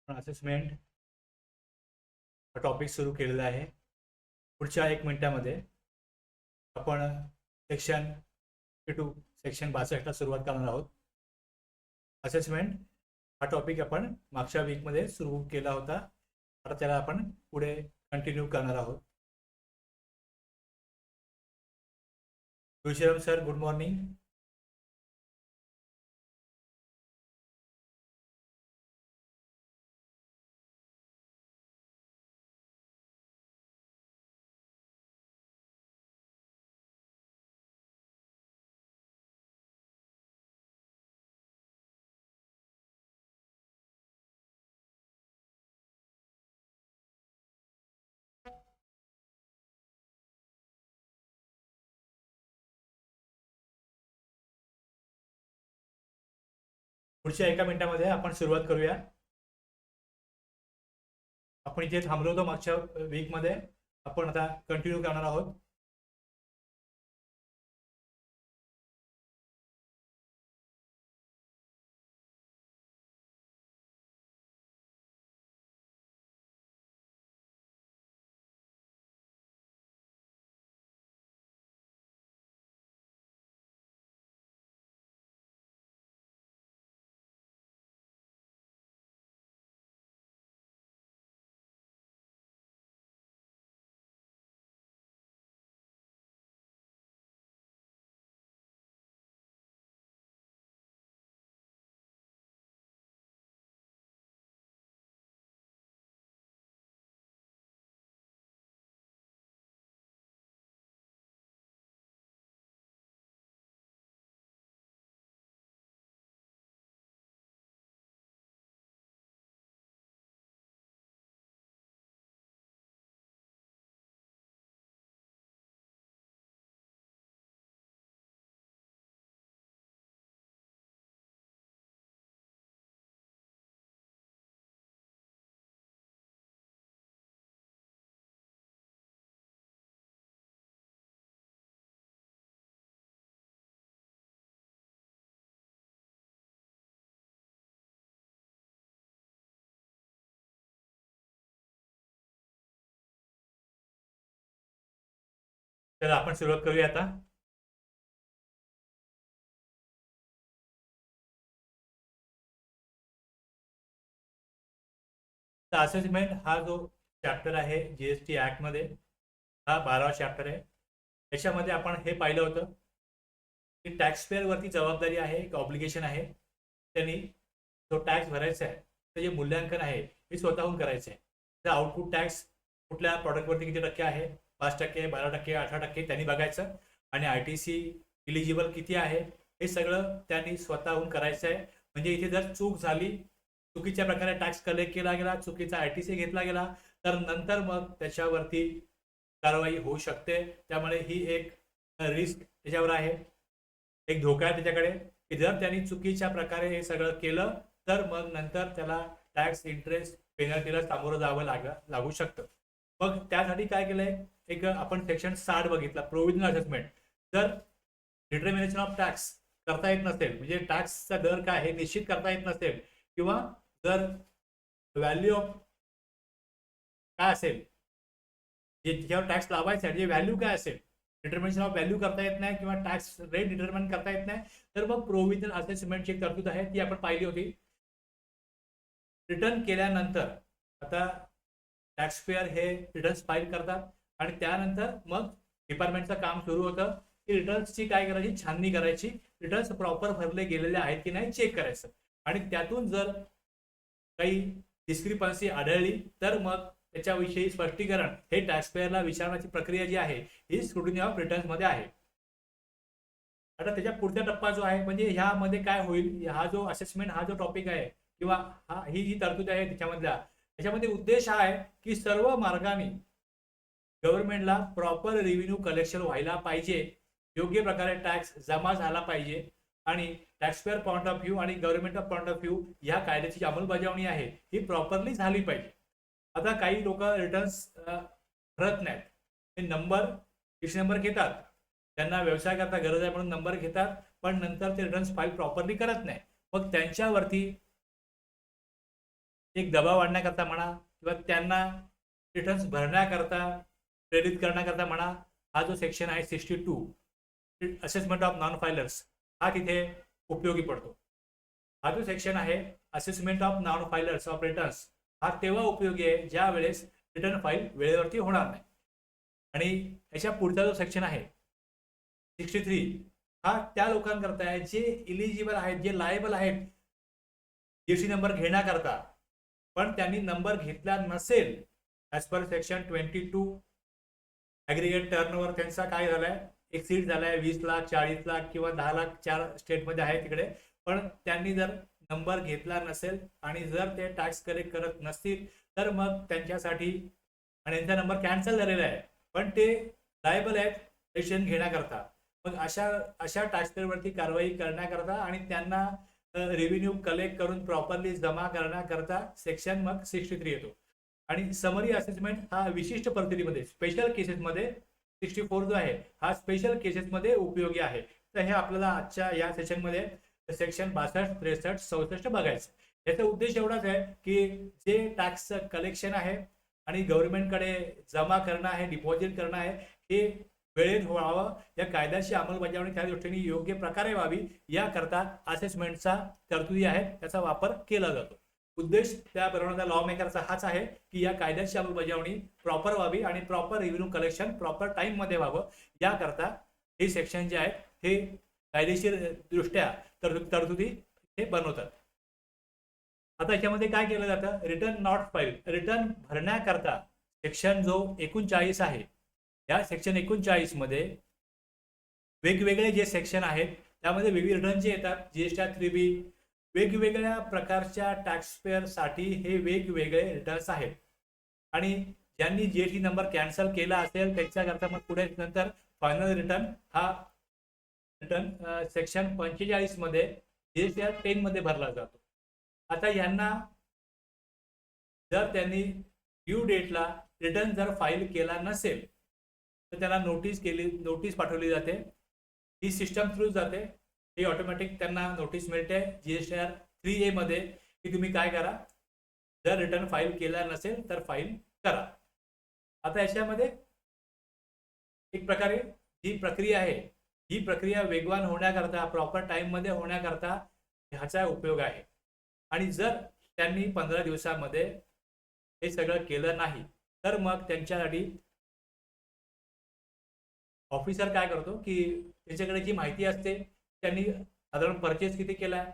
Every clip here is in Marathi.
असेसमेंट हा टॉपिक सुरू केलेला आहे. पुढच्या 1 मिनिटामध्ये आपण सेक्शन 52 सेक्शन 62ला सुरुवात करणार आहोत. असेसमेंट हा टॉपिक आपण मागच्या वीकमध्ये सुरू केला होता. आता त्याला आपण पुढे कंटिन्यू करणार आहोत. Tulshiram sir, good morning. पुढच्या 1 मिनिटामध्ये आपण सुरुवात करूया. आपण इथे थांबलो होतो मागच्या वीकमध्ये, आपण आता कंटिन्यू करणार आहोत. तर आपण सुरुवात करूया आता. तर असेसमेंट हा जो चॅप्टर आहे जीएसटी ऍक्ट मध्ये, हा 12वा चॅप्टर आहे. त्याच्यामध्ये आपण हे पाहिलं होतं की टॅक्स पेअर वरती जबाबदारी आहे, एक ऑब्लिगेशन आहे. त्यांनी जो टॅक्स भरायचा आहे ते जे मूल्यांकन आहे हे स्वतःहून करायचं आहे. तर आउटपुट टॅक्स कुठल्या प्रॉडक्टवरती किती टक्के आहे, 5%, 12%, 18%, त्यांनी बघायचं. आणि ITC इलिजिबल किती आहे हे सगळं त्यांनी स्वतःहून करायचं आहे. म्हणजे इथे जर चूक झाली, चुकीच्या प्रकारे टॅक्स कलेक्ट केला गेला, चुकीचा ITC घेतला गेला, तर नंतर मग त्याच्यावरती कारवाई होऊ शकते. त्यामुळे ही एक रिस्क त्याच्यावर आहे, एक धोका आहे त्याच्याकडे, की जर त्यांनी चुकीच्या प्रकारे हे सगळं केलं तर मग नंतर त्याला टॅक्स इंटरेस्ट पेनल्टीला सामोरं जावं लागू शकतं. मग त्यासाठी काय केलंय, एक आपण सेक्शन 60 बघितला, प्रोव्हिजनल असेसमेंट. जर डिटर्मिनेशन ऑफ टॅक्स करता येत नसेल, म्हणजे टॅक्सचा दर काय हे निश्चित करता येत नसेल, किंवा जर व्हॅल्यू ऑफ काय असेल, जे ज्याच्यावर टॅक्स लावायचा आहे, जे व्हॅल्यू काय असेल, डिटर्मिनेशन ऑफ व्हॅल्यू करता येत नाही किंवा टॅक्स रेट डिटर्मिन करता येत नाही, तर मग प्रोव्हिजनल असेसमेंटची एक तरतूद आहे, ती आपण पाहिली होती. रिटर्न केल्यानंतर आता टॅक्स पेअर हे रिटर्न्स फाईल करतात आणि त्यानंतर मग डिपार्टमेंटचं काम सुरू होतं की रिटर्न्सची काय करायची, छाननी करायची, रिटर्न्स प्रॉपर भरले गेलेले आहेत की नाही चेक करायचं. आणि त्यातून जर काही डिस्क्रिपन्सी आढळली तर मग त्याच्याविषयी स्पष्टीकरण हे टॅक्स पेअरला विचारण्याची प्रक्रिया जी आहे ही स्क्रुटिनी ऑफ रिटर्न्स मध्ये आहे. आता त्याच्या पुढचा टप्पा जो आहे, म्हणजे ह्यामध्ये काय होईल, हा जो असेसमेंट हा जो टॉपिक आहे किंवा ही जी तरतूद आहे त्याच्यामधल्या, त्याच्यामध्ये उद्देश हा आहे की सर्व मार्गाने गव्हर्नमेंटला प्रॉपर रेव्हेन्यू कलेक्शन व्हायला पाहिजे, योग्य प्रकारे टॅक्स जमा झाला पाहिजे आणि tax payer point of view आणि government of point of view या कायद्याची जी अंमलबजावणी आहे ही प्रॉपरली झाली पाहिजे. आता काही लोक रिटर्न्स भरत नाहीत, हे नंबर घेतात, त्यांना व्यवसाय करता गरज आहे म्हणून नंबर घेतात, पण नंतर ते रिटर्न्स फाईल प्रॉपरली करत नाही. मग त्यांच्यावरती एक दबाव आणण्याकरता म्हणा किंवा त्यांना रिटर्न्स भरण्याकरता प्रेरित करण्याकरता म्हणा, हा जो सेक्शन आहे 62 असेसमेंट ऑफ नॉन फायलर्स, हा तिथे उपयोगी पडतो. हा जो सेक्शन आहे assessment of non filers of returns, हा तेव्हा उपयोगी आहे ज्या वेळेस रिटर्न फाईल वेळेवरती होणार नाही. आणि याच्या पुढचा जो सेक्शन आहे 63, हा त्या लोकांकरता आहे जे इलिजिबल आहेत, जे लायबल आहेत जीएसटी नंबर घेण्याकरता, पण त्यांनी नंबर घेतला नसेल. As per section 22 aggregate turnover त्यांचा काय झालाय, एक्सीड झालाय 20 लाख, 40 लाख किंवा 10 लाख, 4 स्टेटमध्ये आहे तिकडे. पण त्यांनी जर नंबर घेतला नसेल आणि जर ते टॅक्स कलेक्ट करत नसतील, तर मग त्यांच्यासाठी, आणि त्यांचा नंबर कॅन्सल झालेला आहे पण ते लायबल आहेत रजिस्ट्रेशन घेण्याकरता, मग अशा टॅक्सपेअरवरती कारवाई करण्याकरता आणि त्यांना रेव्हेन्यू कलेक्ट करून प्रॉपरली जमा करण्याकरता सेक्शन मग 63 येतो. आणि समरी असेसमेंट हा विशिष्ट परिस्थितीमध्ये, स्पेशल केसेसमध्ये 64 जो आहे हा स्पेशल केसेसमध्ये उपयोगी आहे. तर हे आपल्याला आजच्या या सेशनमध्ये सेक्शन 62, 63, 64 बघायचं. याचा उद्देश एवढाच आहे की जे टॅक्स कलेक्शन आहे आणि गव्हर्नमेंटकडे जमा करणं आहे, डिपॉझिट करणं आहे, हे वेळेत व्हावं, या कायद्याची अंमलबजावणी त्या दृष्टीने योग्य प्रकारे व्हावी, याकरता असेसमेंटचा तरतुदी आहेत त्याचा वापर केला जातो. उद्देश त्या बरोबर लॉ मेकरचा हाच आहे की या कायद्याची अंमलबजावणी प्रॉपर व्हावी आणि proper revenue collection proper time मध्ये व्हावं, याकरता हे सेक्शन जे आहेत हे कायदेशीर दृष्ट्या तरतुदी हे बनवतात. आता याच्यामध्ये काय केलं जातं, रिटर्न नॉट फाईल, रिटर्न भरण्याकरता सेक्शन जो 39 आहे, या सेक्शन 39 मध्ये वेगवेगळे जे सेक्शन आहेत त्यामध्ये वेगवेगळे रिटर्न जे येतात, जीएसटी 3B, वेगवेगळ्या प्रकारच्या टॅक्सपेअर साठी हे वेगवेगळे रिटर्न्स आहेत. आणि ज्यांनी जीएसटी नंबर कॅन्सल केला असेल त्याच्याकरता मग पुढे नंतर फायनल रिटर्न हा रिटर्न सेक्शन 45 मध्ये जीएसटी 10 मध्ये भरला जातो. आता यांना जर त्यांनी ड्यू डेटला रिटर्न जर फाईल केला नसेल तर त्याला नोटीस पाठवली जाते. ही सिस्टम थ्रू जाते, ही ऑटोमॅटिक त्यांना नोटीस मिळते जीएसटीआर 3A मध्ये की तुम्ही काय करा, जर रिटर्न फाईल केला नसेल तर फाईल करा. आता याच्यामध्ये एक प्रकारे जी प्रक्रिया आहे ही प्रक्रिया वेगवान होण्याकरता, प्रॉपर टाइम मध्ये होण्याकरता ह्याचा उपयोग आहे. आणि जर त्यांनी 15 दिवसामध्ये हे सगळं केलं नाही तर मग त्यांच्यासाठी ऑफिसर काय करतो की त्याच्याकडे जी माहिती असते, त्यांनी साधारण परचेस किती केलाय,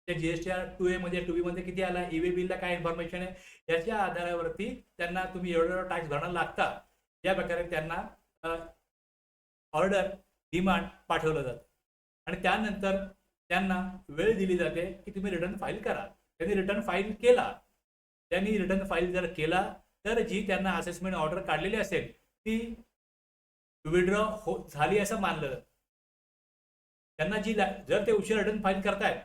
त्या जीएसटीआर 2A मध्ये 2B मध्ये किती आला, ईवे बिलला काय इन्फॉर्मेशन आहे, याच्या आधारावरती त्यांना तुम्ही एवढं टॅक्स भरायला लागता, या प्रकारे त्यांना ऑर्डर डिमांड पाठवलं जातं. आणि त्यानंतर त्यांना वेळ दिली जाते की तुम्ही रिटर्न फाईल करा. त्यांनी रिटर्न फाईल केला, त्यांनी रिटर्न फाईल जर केला तर जी त्यांना असेसमेंट ऑर्डर काढलेली असेल ती विड्रॉ झाली असं मानलं जातं. त्यांना जी जर ते उशिरा रिटर्न फाईल करतायत,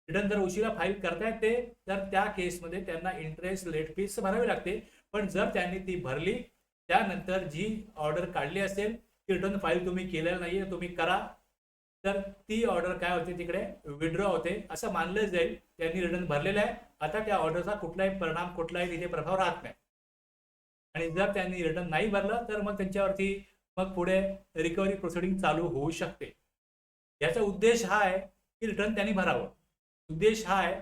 रिटर्न जर उशिरा फाईल करतायत ते, तर त्या केसमध्ये त्यांना इंटरेस्ट लेट फीस भरावी लागते. पण जर त्यांनी ती भरली त्यानंतर जी ऑर्डर काढली असेल की रिटर्न फाईल तुम्ही केलेलं नाहीये, तुम्ही करा, तर ती ऑर्डर काय होते, तिकडे विड्रॉ होते असं मानलं जाईल. त्यांनी रिटर्न भरलेलं आहे, आता त्या ऑर्डरचा कुठलाही परिणाम, कुठलाही तिथे प्रभाव राहत नाही. आणि जर त्यांनी रिटर्न नाही भरलं तर मग त्यांच्यावरती मग पुढे रिकव्हरी प्रोसिडिंग चालू होऊ शकते. याचा उद्देश हा आहे की रिटर्न त्यांनी भरावं. उद्देश हा आहे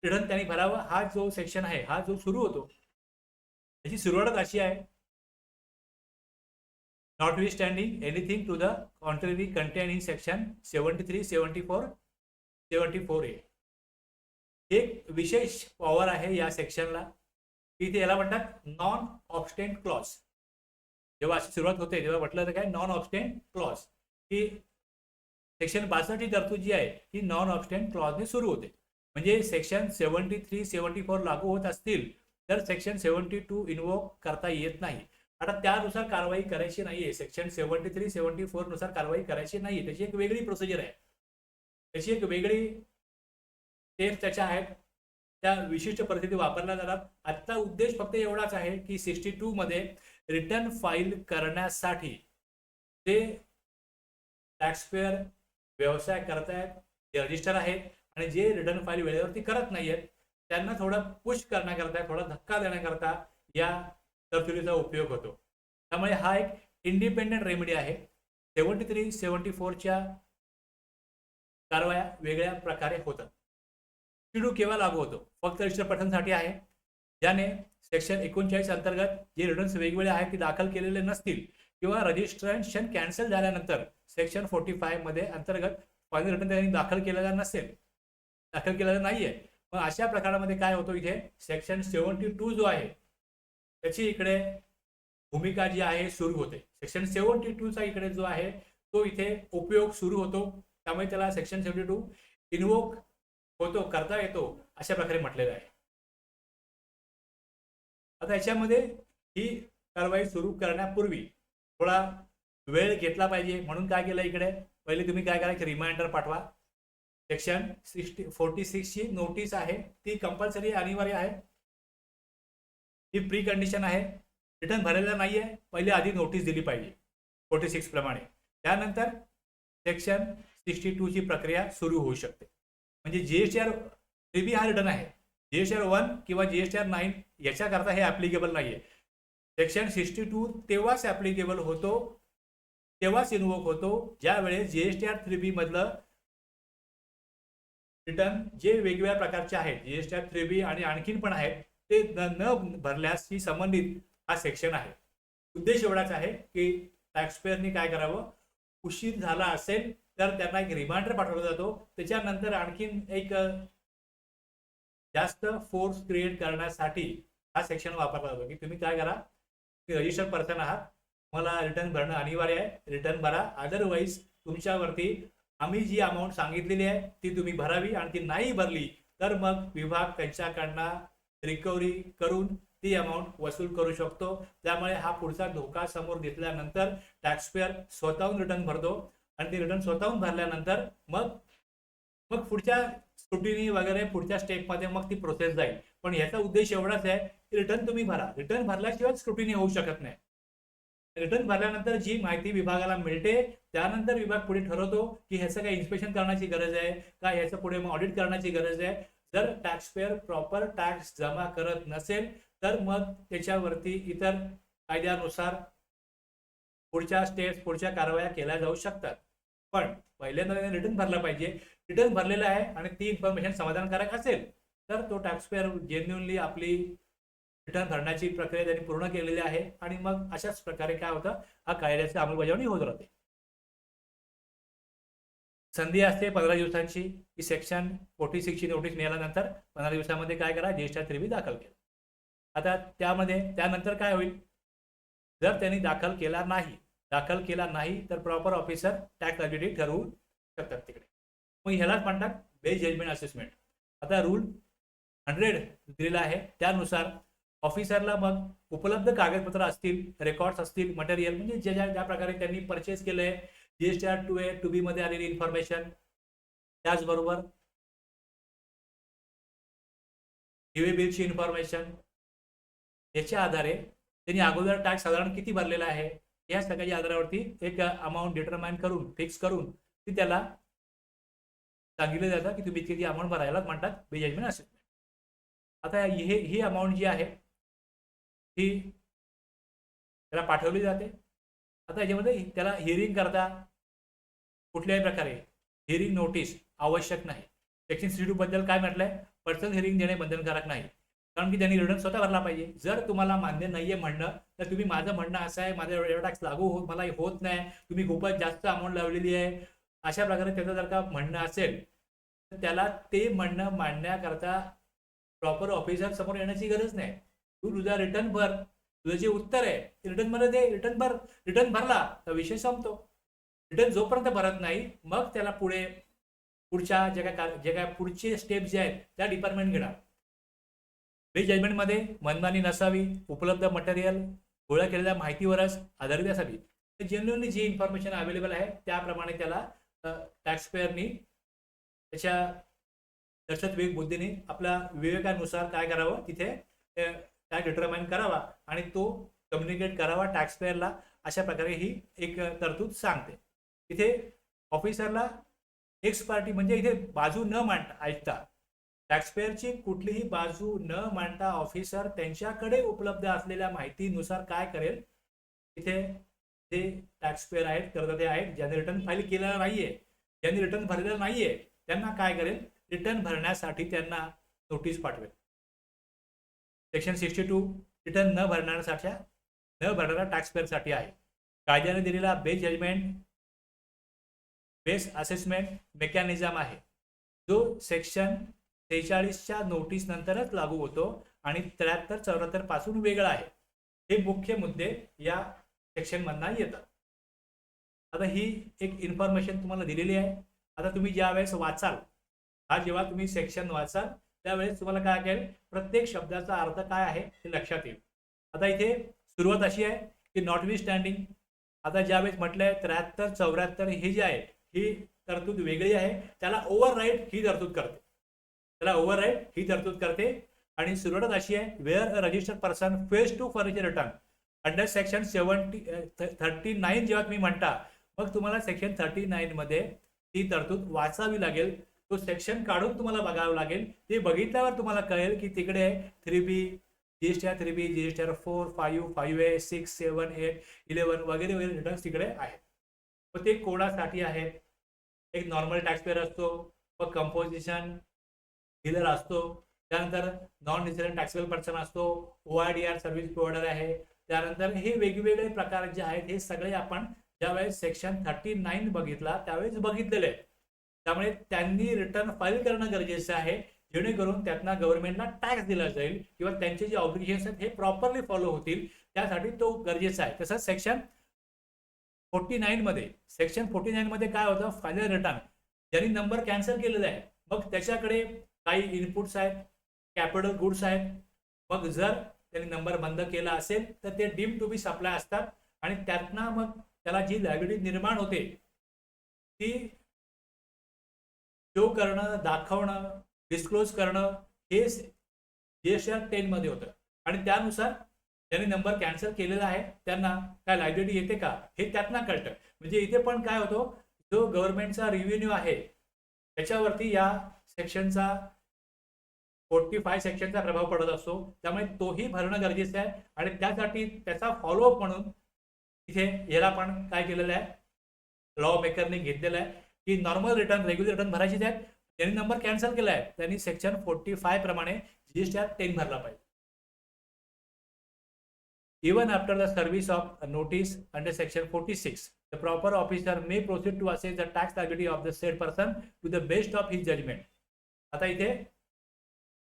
रिटर्न त्यांनी भरावं. हा जो सेक्शन आहे, हा जो सुरू होतो, त्याची सुरुवात अशी आहे, notwithstanding anything to the contrary contain in section 73, 74, 74A. एक विशेष पॉवर आहे या सेक्शनला की ते याला म्हणतात नॉन ऑब्स्टेंट क्लॉज. जेव्हा अशी सुरुवात होते तेव्हा म्हटलं तर काय, नॉन ऑब्स्टेंट क्लॉज, की सेक्शन 62 ही तरतूद जी आहे ही नॉन ऑब्स्टेंट क्लॉजने सुरू होते. म्हणजे सेक्शन 73, 74 लागू होत असतील तर सेक्शन 72 इन्वोक करता येत नाही. आता त्यानुसार कारवाई करायची नाहीये, सेक्शन 73, 74 नुसार कारवाई करायची नाहीये, त्याची एक वेगळी प्रोसिजर आहे, त्याची एक वेगळी स्टेप्स त्याच्या आहेत, त्या विशिष्ट परिस्थिती वापरल्या जातात. आजचा उद्देश फक्त एवढाच आहे की 62 मध्ये रिटर्न फाईल करण्यासाठी ते टॅक्सपेअर व्यवसाय करतायत, जे रजिस्टर आहेत आणि जे रिटर्न फाईल वेळेवरती करत नाहीयेत त्यांना थोडं पुश करण्याकरता, थोडा धक्का देण्याकरता या तरतुदीचा उपयोग होतो. त्यामुळे हा एक इंडिपेंडेंट रेमेडी आहे. 73, 74च्या कारवाया वेगळ्या प्रकारे होतात. शिडू केव्हा लागू होतो? फक्त रजिस्टर पर्सनसाठी आहे, ज्याने सेक्शन 39 अंतर्गत जे रिटर्न्स वेगवेगळे आहेत ते दाखल केलेले नसतील किंवा रजिस्ट्रेशन कॅन्सल झाल्यानंतर सेक्शन 45 मध्ये अंतर्गत फायनल रिटर्न त्यांनी दाखल केलेला नसेल, दाखल केलेला नाहीये. मग अशा प्रकारामध्ये काय होतो, इथे सेक्शन 72 जो आहे त्याची इकडे भूमिका जी आहे सुरू होते. सेक्शन 72 चा इकडे जो आहे तो इथे उपयोग सुरू होतो. त्यामुळे त्याला सेक्शन 72 इन्वोक होतो, करता येतो, अशा प्रकारे म्हटलेलं आहे. आता याच्यामध्ये ही कारवाई सुरू करण्यापूर्वी थोडा वेळ घेतला पाहिजे, म्हणून काय केलं इकडे पहिले तुम्ही काय करा की रिमाइंडर पाठवा. सेक्शन 46 ची नोटीस आहे ती कंपल्सरी अनिवार्य आहे, ही प्री कंडिशन आहे. रिटर्न भरलेला नाहीये, पहिले आधी नोटीस दिली पाहिजे 46 प्रमाणे. त्यानंतर सेक्शन 62 ची प्रक्रिया सुरू होऊ शकते. म्हणजे जीएसटीआर 3B हा रिटर्न आहे, जीएसटीआर 1 किंवा जीएसटीआर 9 याच्याकरता हे ऍप्लिकेबल नाहीये. सेक्शन 62 तेव्हाच ऍप्लिकेबल होतो, तेव्हाच इन्वोक होतो ज्या वेळेस जीएसटीआर 3B मधलं रिटर्न जे वेगवेगळ्या प्रकारचे आहेत, जीएसटीआर 3B आणि आणखीन पण आहेत, ते न भरल्याशी संबंधित हा सेक्शन आहे. उद्देश एवढाच आहे की टॅक्सपेअरनी काय करावं, उशीर झाला असेल तर त्यांना एक रिमाइंडर पाठवला जातो, त्याच्यानंतर आणखीन एक जास्त फोर्स क्रिएट करण्यासाठी हा सेक्शन वापरला जातो की तुम्ही काय करा, रजिस्टर्ड पर्सन आहात, मला रिटर्न भरणं अनिवार्य आहे, रिटर्न भरा, अदरवाईज तुमच्यावरती आम्ही जी अमाऊंट सांगितलेली आहे ती तुम्ही भरावी, आणि ती नाही भरली तर मग विभाग त्यांच्याकडनं रिकव्हरी करून ती अमाऊंट वसूल करू शकतो. त्यामुळे हा पुढचा धोका समोर घेतल्यानंतर टॅक्सपेअर स्वतःहून रिटर्न भरतो, आणि ते रिटर्न स्वतःहून भरल्यानंतर मग पुढच्या स्क्रुटिनी वगैरे पुढच्या स्टेपमध्ये मग ती प्रोसेस जाईल. पण याचा उद्देश एवढाच आहे की रिटर्न तुम्ही भरा, रिटर्न भरल्याशिवाय स्क्रुटिनी होऊ शकत नाही. रिटर्न भरल्यानंतर जी माहिती विभागाला मिळते त्यानंतर विभाग पुढे ठरवतो की ह्याचं काही इन्स्पेक्शन करण्याची गरज आहे का, ह्याचं पुढे मग ऑडिट करण्याची गरज आहे. जर टॅक्सपेअर प्रॉपर टॅक्स जमा करत नसेल तर मग त्याच्यावरती इतर कायद्यानुसार पुढच्या स्टेप्स, पुढच्या कारवाया केल्या जाऊ शकतात. पण पहिल्यांदा त्याने रिटर्न भरला पाहिजे. रिटर्न भरलेला आहे आणि ती इन्फॉर्मेशन समाधानकारक असेल तर तो टॅक्सपेअर जेन्युइनली आपली रिटर्न भरण्याची प्रक्रिया त्यांनी पूर्ण केलेली आहे, आणि मग अशाच प्रकारे काय होतं, हा कायद्याची अंमलबजावणी होत राहते. संधी असते 15 दिवसांची की सेक्शन 46 ची नोटीस मिळाल्यानंतर 15 दिवसामध्ये काय करा, जीएसटीआर 3B दाखल केला. आता त्यानंतर काय होईल, जर त्यांनी दाखल केला नाही तर प्रॉपर ऑफिसर टॅक्स लायबिलिटी ठरवू शकतात तिकडे. मग ह्यालाच म्हणतात बेस जजमेंट असेसमेंट. आता रूल 100 दिलेला आहे, त्यानुसार ऑफिसरला मग उपलब्ध कागदपत्र असतील, रेकॉर्ड्स असतील, मटेरियल म्हणजे ज्या प्रकारे त्यांनी परचेस केलंय, जीएसटीआर 2A 2B मध्ये आलेली इन्फॉर्मेशन, त्याचबरोबर ईवे बिलची इन्फॉर्मेशन, याच्या आधारे त्यांनी अगोदर टॅक्स साधारण किती भरलेला आहे या सगळ्याच्या आधारावरती एक अमाऊंट डिटरमाइन करून, फिक्स करून ती त्याला सांगितलं जातं की तुम्ही किती अमाऊंट भरायला म्हणतात बेस जजमेंट असेसमेंट. आता ही अमाऊंट जी आहे ही त्याला पाठवली जाते. आता याच्यामध्ये त्याला हिअरिंग करता कुठल्याही प्रकारे हिअरिंग नोटीस आवश्यक नाही. सेक्शन 62 बद्दल काय म्हटलंय, पर्सनल हिअरिंग देणे बंधनकारक नाही, कारण की त्यांनी रिटर्न स्वतः भरला पाहिजे. जर तुम्हाला मान्य नाहीये म्हणणं तर तुम्ही माझं म्हणणं असं आहे, माझा एवढा टॅक्स लागू मला होत नाही, तुम्ही खूपच जास्त अमाऊंट लावलेली आहे, अशा प्रकारे त्याचं जर का म्हणणं असेल तर त्याला ते म्हणणं मांडण्याकरता प्रॉपर ऑफिसर समोर येण्याची गरज नाही. तू तुझा रिटर्न भर, तुझं जे उत्तर आहे रिटर्न मध्ये दे, रिटर्न भर, रिटर्न भरला तर विषय संपतो. रिटर्न जोपर्यंत भरत नाही मग त्याला पुढच्या जे काय पुढचे स्टेप जे आहेत त्या डिपार्टमेंट घेणार. बेस जजमेंटमध्ये मनमानी नसावी, उपलब्ध मटेरियल गोळा केलेल्या माहितीवरच आधारित असावी. जेन्युइनली जी इन्फॉर्मेशन अवेलेबल आहे त्याप्रमाणे त्याला टॅक्सपेअरनी त्याच्या लक्षात बुद्धीने आपल्या विवेकानुसार काय करावं, तिथे टॅक्स डिटरमाइन करावा आणि तो कम्युनिकेट करावा टॅक्सपेअरला. अशा प्रकारे ही एक तरतूद सांगते. इथे ऑफिसरला एक्स पार्टी म्हणजे इथे बाजू न मांडता ऐकता टॅक्सपेअरची कुठलीही बाजू न मांडता ऑफिसर त्यांच्याकडे उपलब्ध असलेल्या माहितीनुसार काय करेल, इथे जे टॅक्सपेअर आहेत, करदाते आहेत, ज्यांनी रिटर्न फाईल केलेला नाहीये, ज्यांनी रिटर्न भरलेलं नाहीये, त्यांना काय करेल, रिटर्न भरण्यासाठी त्यांना नोटीस पाठवेल. सेक्शन 62 रिटर्न न भरणाऱ्या टॅक्सपेअरसाठी आहे. कायद्याने दिलेला base judgment base assessment mechanism आहे, जो सेक्शन 43च्या नोटीस नंतरच लागू होतो आणि 73-74 पासून वेगळा आहे. हे मुख्य मुद्दे या सेक्शन मधनं येतात. आता ही एक इन्फॉर्मेशन तुम्हाला दिलेली आहे. आता तुम्ही ज्या वेळेस वाचाल, जेव्हा तुम्ही सेक्शन वाचाल त्यावेळेस तुम्हाला काय कळेल, प्रत्येक शब्दाचा अर्थ काय आहे हे लक्षात येईल. आता इथे सुरुवात अशी आहे की नॉट वी स्टँडिंग, आता ज्यावेळेस म्हटलंय 73-74 हे जे आहे ही तरतूद वेगळी आहे, त्याला ओव्हरराईड ही तरतूद करते. आणि सुरुवात अशी आहे, where a registered person fails to furnish return under section 39 जेव्हा तुम्ही म्हणता, मग तुम्हाला सेक्शन 39 मध्ये ती तरतूद वाचावी लागेल. तो सेक्शन काढून तुम्हाला बघावं लागेल. ते बघितल्यावर तुम्हाला कळेल की तिकडे 3B, GSTR 3B, GSTR 4, 5, 5A, 6, 7, 8, 11 वगैरे वगैरे रिटर्न्स तिकडे आहेत. मग ते कोणासाठी आहेत? एक नॉर्मल टॅक्सपेअर असतो, मग कंपोजिशन डीलर असतो, त्यानंतर नॉन रेसिडेंट टॅक्सेबल पर्सन असतो, OIDR सर्व्हिस प्रोव्हायडर आहे. त्यानंतर हे वेगवेगळे प्रकार जे आहेत हे सगळे आपण ज्यावेळेस सेक्शन 39 बघितला त्यावेळेस बघितलेले आहे. त्यामुळे त्यांनी रिटर्न फाईल करणं गरजेचं आहे, जेणेकरून त्यातनं गव्हर्नमेंटला टॅक्स दिला जाईल किंवा त्यांचे जे ऑब्लिगेशन्स आहेत हे प्रॉपरली फॉलो होतील, त्यासाठी तो गरजेचा आहे. तसंच सेक्शन 49 मध्ये काय होतं, फायनल रिटर्न ज्यांनी नंबर कॅन्सल केलेला आहे, मग त्याच्याकडे काही इनपुट्स आहेत, कॅपिटल गुड्स आहेत. मग जर त्यांनी नंबर बंद केला असेल तर ते डीम टू बी सप्लाय असतात आणि त्यातनं मग त्याला जी लायबिलिटी निर्माण होते ती शो करणं, दाखवणं, डिस्क्लोज करणं हे GSTR 10 मध्ये होतं. आणि त्यानुसार ज्यांनी नंबर कॅन्सल केलेला आहे त्यांना काय लायबिलिटी येते का हे त्यातनं कळतं. म्हणजे इथे पण काय होतो, जो गव्हर्नमेंटचा रेव्हेन्यू आहे त्याच्यावरती या सेक्शनचा 45 सेक्शनचा प्रभाव पडत असतो. त्यामुळे तोही भरणं गरजेचं आहे आणि त्यासाठी त्याचा फॉलोअप म्हणून इथे याला पण काय केलेलं आहे, लॉ मेकरने घेतलेलं आहे की नॉर्मल रिटर्न, रेग्युलर रिटर्न भरायचे आहेत. त्यांनी नंबर कॅन्सल केला आहे त्यांनी सेक्शन 45 प्रमाणे GSTR 10 भरला पाहिजे. Even after the service of notice under section 46, the proper officer may proceed to assess the tax liability of the said person to the best of his judgment. आता इथे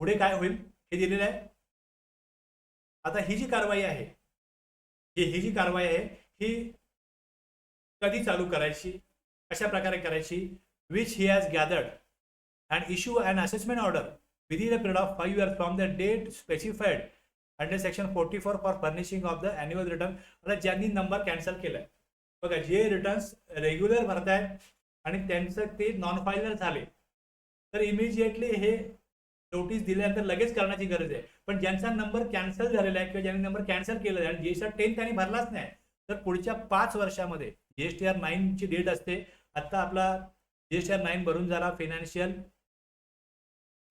पुढे काय होईल हे दिलेलं आहे. आता ही जी कारवाई आहे ही कधी चालू करायची, कशा प्रकारे करायची, which he has gathered and issue an assessment order within a period of 5 years from the date specified under section 44 for furnishing of the annual return. आता ज्यांनी नंबर कॅन्सल केलाय बघा, जे रिटर्न्स रेग्युलर भरतायत आणि त्यांचं ते नॉन फायनल झाले तर इमिजिएटली हे नोटीस दिल्यानंतर लगेच करण्याची गरज आहे. पण ज्यांचा नंबर कॅन्सल झालेला आहे किंवा ज्यांनी नंबर कॅन्सल केलेला आहे आणि GSTR 10 त्यांनी भरलाच नाही तर पुढच्या 5 वर्षामध्ये GSTR 9 ची डेट असते. आता आपला GSTR 9 भरून झाला फायनान्शियल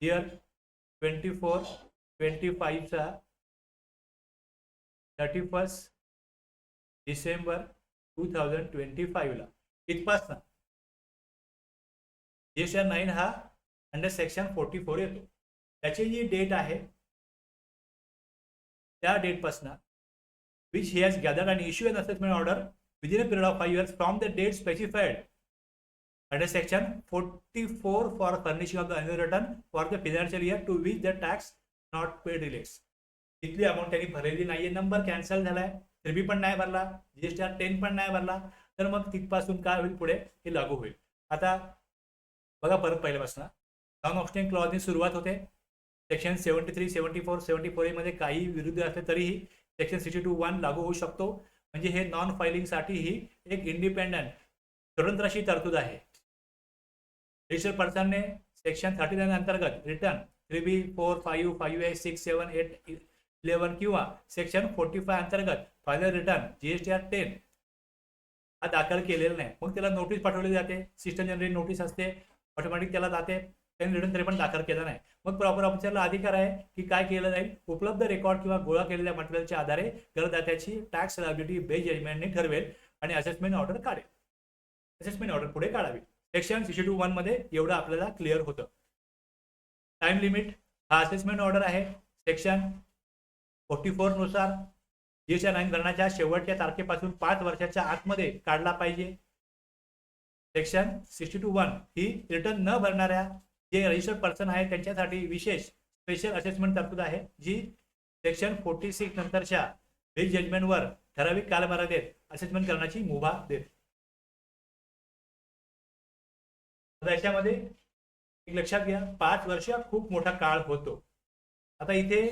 इयर 24-25 चा 31 डिसेंबर 2025 ला इथपासून GSTR 9 हा अंडर सेक्शन 44 येतो. त्याची जी डेट आहे त्या डेटपासून which he has gathered and issue an assessment order within a period of 5 years from the date specified under section 44 for furnishing of the annual return for the financial year to which the tax not paid relates. इथली अमाऊंट त्यांनी भरलेली नाहीये, नंबर कॅन्सल झालाय, 3B पण नाही भरला, GSTR 10 पण नाही भरला, तर मग तिथपासून काय होईल, पुढे हे लागू होईल. आता बघा परत पहिल्यापासून नॉन ऑब्स्टेन क्लॉजनी सुरुवात होते. सेक्शन 73, 74, 74A मध्ये काही विरुद्ध असले तरीही सेक्शन 62(1) लागू होऊ शकतो. म्हणजे हे नॉन फायलिंग साठी ही एक इंडिपेंडंट स्वतंत्र अशी तरतूद आहे. रजिस्टर्ड पर्सनने सेक्शन 39 अंतर्गत रिटर्न 3B, 4, 5, 5A, 6, 7, 8, 11 किंवा सेक्शन 45 अंतर्गत फायनल रिटर्न GSTR 10 हा दाखल केलेला नाही, मग त्याला नोटीस पाठवली जाते. सिस्टम जनरेट नोटीस असते, ऑटोमॅटिक त्याला जाते. त्यांनी रिटर्न तरी पण दाखल केला नाही. मग प्रॉपर ऑफिसरला अधिकार आहे की काय केलं जाईल, उपलब्ध रेकॉर्ड किंवा गोळा केलेल्या मटेरियलच्या आधारे करदात्याची टॅक्स लायबिलिटी बेस जजमेंटने ठरवेल आणि असेसमेंट ऑर्डर काढेल. असेसमेंट ऑर्डर पुढे काढावी. सेक्शन 62(1) मध्ये एवढं आपल्याला क्लिअर होतं. टाइम लिमिट हा असेसमेंट ऑर्डर आहे. सेक्शन 44 नुसार जीएसटी 9 भरण्याच्या शेवटच्या तारखेपासून 5 वर्षाच्या आतमध्ये काढला पाहिजे. सेक्शन 62(1) ही रिटर्न न भरणाऱ्या जे रजिस्टर्ड पर्सन आहे त्यांच्यासाठी विशेष स्पेशल असेसमेंट तरतूद आहे, जी सेक्शन 46 नंतरच्या बेस जजमेंटवर ठराविक कालमर्यादेत असेसमेंट करण्याची मुभा देते. आता याच्यामध्ये एक लक्षात घ्या, 5 वर्ष खूप मोठा काळ होतो. आता इथे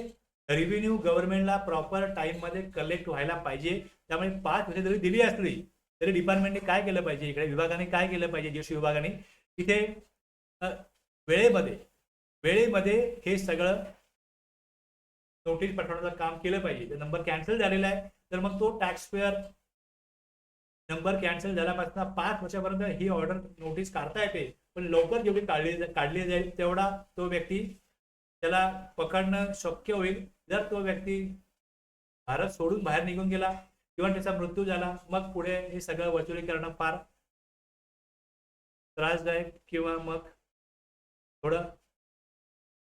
रेव्हेन्यू गव्हर्नमेंटला प्रॉपर टाइम मध्ये कलेक्ट व्हायला पाहिजे. त्यामुळे 5 वर्ष जरी दिली असली तरी डिपार्टमेंटने काय केलं पाहिजे, इकडे विभागाने काय केलं पाहिजे, जीएसटी विभागाने इथे वेळेमध्ये हे सगळं नोटीस पाठवण्याचं काम केलं पाहिजे. जर नंबर कॅन्सल झालेला आहे तर मग तो टॅक्स पेअर नंबर कॅन्सल झाल्यापासून 5 वर्षापर्यंत ही ऑर्डर नोटीस काढता येते. पण लवकर जेवढी काढली जाईल तेवढा तो व्यक्ती त्याला पकडणं शक्य होईल. जर तो व्यक्ती भारत सोडून बाहेर निघून गेला किंवा त्याचा मृत्यू झाला, मग पुढे हे सगळं वसुली करणं फार त्रासदायक किंवा मग थोडं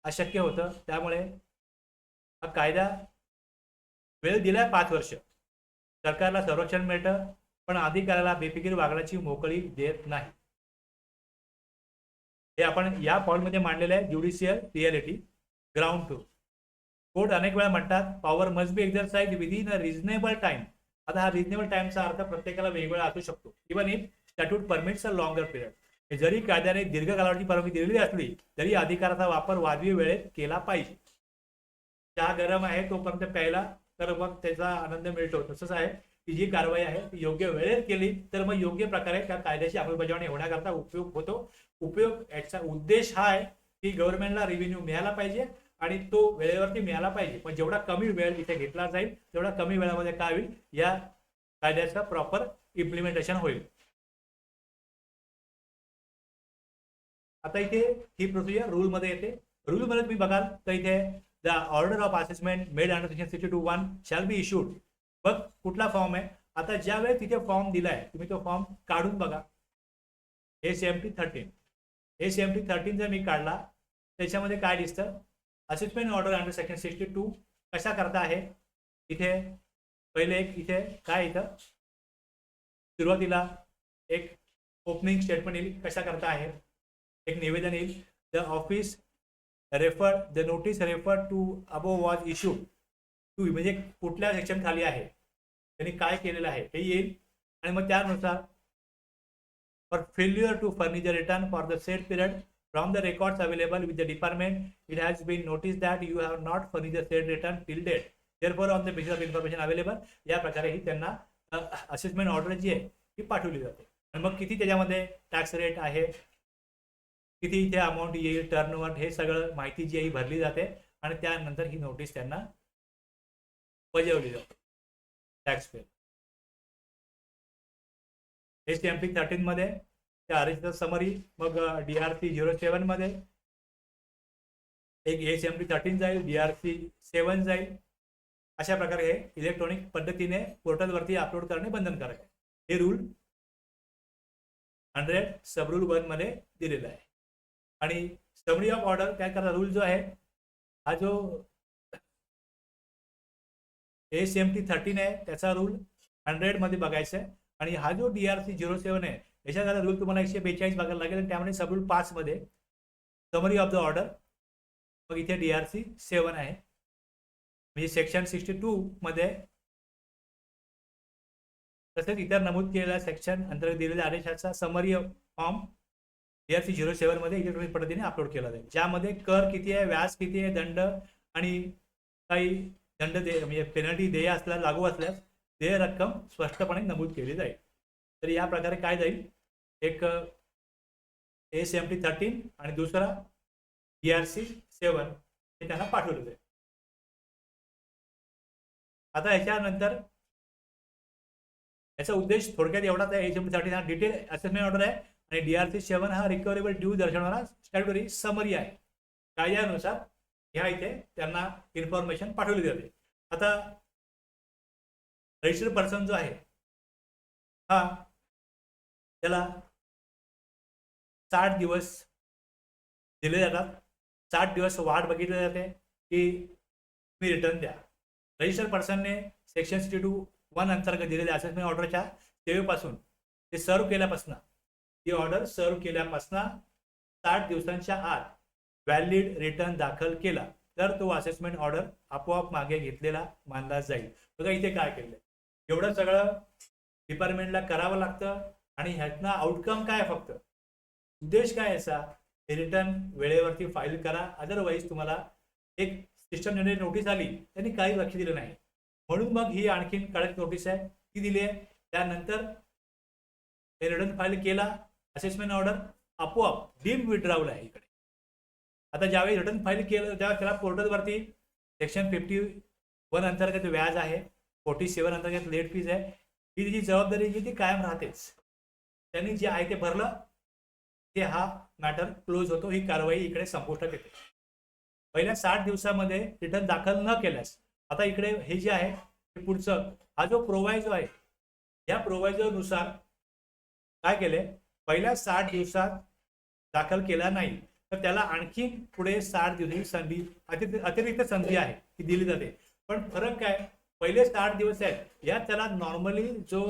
अशक्य होतं. त्यामुळे हा कायदा वेळ दिलाय 5 वर्ष, सरकारला संरक्षण मिळतं, पण अधिकाऱ्याला बेफिकीर वागण्याची मोकळी देत नाही. हे आपण या पॉईंटमध्ये मांडलेलं आहे. Judicial reality ground to court अनेक वेळा म्हणतात power must be exercise within a reasonable time. आता हा रिझनेबल टाइमचा अर्थ प्रत्येकाला वेगवेगळा असू शकतो. Even if statute permits a longer period. जरी कायद्याने दीर्घ कालावधीची परवानगी दिलेली असली तरी अधिकाराचा वापर वाजवी वेळेत केला पाहिजे. चहा गरम आहे तोपर्यंत प्यायला तर मग त्याचा आनंद मिळतो. तसंच आहे की जी कारवाई आहे ती योग्य वेळेत केली तर मग योग्य प्रकारे त्या कायद्याची अंमलबजावणी होण्याकरता उपयोग होतो. याचा उद्देश हा आहे की गव्हर्नमेंटला रेव्हेन्यू मिळाला पाहिजे आणि तो वेळेवरती मिळाला पाहिजे. पण जेवढा कमी वेळ इथे घेतला जाईल तेवढा कमी वेळामध्ये काय होईल, या कायद्याचं प्रॉपर इम्प्लिमेंटेशन होईल. आता इथे ही प्रोसिजर रूल मध्ये येते. रूल मध्ये तुम्ही बघाल तर इथे the order of assessment made under section 62(1) shall be issued. बघ कुठला फॉर्म आहे. आता ज्या वेळेस तिथे फॉर्म दिलाय तुम्ही तो फॉर्म काढून बघा. ACMT 13 ACMT 13 जर मी काढला त्याच्यामध्ये काय दिसतं, असेसमेंट ऑर्डर अंडर सेक्शन 62 कशा करता आहे. इथे पहिले एक इथे काय इथं सुरुवातीला एक ओपनिंग स्टेटमेंट येईल कशा करता आहे. एक निवेदन येईल, the office refer the notice refer to above was issued to, म्हणजे कुठल्या सेक्शन खाली आहे त्यांनी काय केलेलं आहे हे येईल. आणि मग त्यानुसार for failure to furnish the return for the set period from the records available with the department it has been notice that you have not furnish the set return till date therefore on the basis of information available. या प्रकारे ही त्यांना असेसमेंट ऑर्डर जी आहे ती पाठवली जाते. आणि मग किती त्याच्यामध्ये टॅक्स रेट आहे, किती इथे अमाऊंट येईल, टर्नओव्हर, हे सगळं माहिती जी आहे भरली जाते आणि त्यानंतर ही नोटीस त्यांना बजावली जाते टॅक्स पेअर. ACMT 13 मध्ये त्या अरेंजर समरी, मग DRC 07 मध्ये एक ACMT 13 जाईल, DRC 7 जाईल. अशा प्रकारे हे इलेक्ट्रॉनिक पद्धतीने पोर्टलवरती अपलोड करणे बंधनकारक आहे. हे रूल 100 सब रूल 1 मध्ये दिलेला आहे. आणि समरी ऑफ ऑर्डर काय करता रूल जो आहे हा जो ACMT 13 आहे त्याचा रूल 100 मध्ये बघायचा आहे. आणि हा जो DRC 07 आहे याच्या रूल तुम्हाला 142 बघायला लागेल. आणि त्यामध्ये सब रूल 5 मध्ये समरी ऑफ द ऑर्डर, मग इथे DRC 7 आहे. म्हणजे सेक्शन 62 मध्ये तसेच इतर नमूद केलेल्या सेक्शन अंतर्गत दिलेल्या आदेशाचा समरी फॉर्म DRC 07 मध्ये इलेक्ट्रॉनिक पद्धतीने अपलोड केला जाईल. ज्यामध्ये कर किती आहे, व्याज किती आहे, दंड आणि काही दंड म्हणजे पेनल्टी देय असल्यास लागू असल्यास देय रक्कम स्पष्टपणे नमूद केली जाईल. तर या प्रकारे काय जाईल, एक ACMT 13 आणि दुसरा DRC 7 हे त्यांना पाठवलं जाईल. आता ह्याच्यानंतर याचा उद्देश थोडक्यात एवढाच आहे. ACMT 13 हा डिटेल असेसमेंट ऑर्डर आहे आणि DRC 7 हा रिकव्हरेबल ड्यू दर्शवणारा स्टॅट्युटरी समरी आहे. कायद्यानुसार ह्या इथे त्यांना इन्फॉर्मेशन पाठवली जाते. आता रजिस्टर्ड पर्सन जो आहे हा त्याला 60 दिवस दिले जातात. 60 दिवस वाट बघितली जाते की तुम्ही रिटर्न द्या. रजिस्टर्ड पर्सनने सेक्शन 62(1) अंतर्गत दिलेल्या असेसमेंट ऑर्डरच्या सेवेपासून ते सर्व केल्यापासून ही ऑर्डर सर्व केल्यापासून 60 दिवसांच्या आत व्हॅलिड रिटर्न दाखल केला तर तो असेसमेंट ऑर्डर आपोआप मागे घेतलेला मानला जाईल. बघा इथे काय केलंय, एवढं सगळं डिपार्टमेंटला करावं लागतं आणि ह्यातनं आउटकम काय, फक्त उद्देश काय याचा, रिटर्न वेळेवरती फाईल करा. अदरवाईज तुम्हाला एक सिस्टम जनरेट नोटीस आली, त्यांनी काही लक्ष दिलं नाही म्हणून मग ही आणखीन कडक नोटीस आहे ती दिली आहे. त्यानंतर रिटर्न फाईल केला, असेसमेंट ऑर्डर आपोआप डीम विड्रॉवल आहे इकडे. आता ज्यावेळी रिटर्न फाईल केलं तेव्हा त्याला पोर्टलवरती सेक्शन 51 अंतर्गत व्याज आहे, 47 अंतर्गत लेट फीज आहे, ही जी जबाबदारी जी ती कायम राहतेच. त्यांनी जे आहे ते भरलं ते हा मॅटर क्लोज होतो. ही कारवाई इकडे संपुष्टात येते. पहिल्या 60 दिवसामध्ये रिटर्न दाखल न केल्यास आता इकडे हे जे आहे हे पुढचं हा जो प्रोव्हायजो आहे या प्रोव्हायजोनुसार काय केले, पहिल्या 60 दिवसात दाखल केला नाही तर त्याला आणखी पुढे 60 दिवसाची संधी, अतिरिक्त संधी आहे ती दिली जाते. पण फरक काय, पहिले 60 दिवस आहेत यात त्याला नॉर्मली जो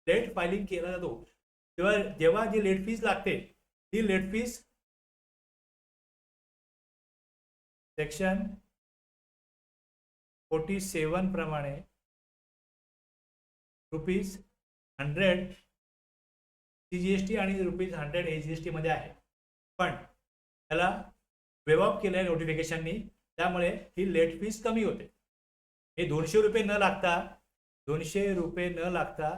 लेट फायलिंग केला जातो तेव्हा जेव्हा जी लेट फीज लागते ती लेट फीज सेक्शन 47 प्रमाणे ₹100 CGST आणि ₹100 AGST मध्ये आहे. पण त्याला वेव ऑफ केलंय नोटिफिकेशननी, त्यामुळे ही लेट फीज कमी होते. हे ₹200 न लागता, ₹200 न लागता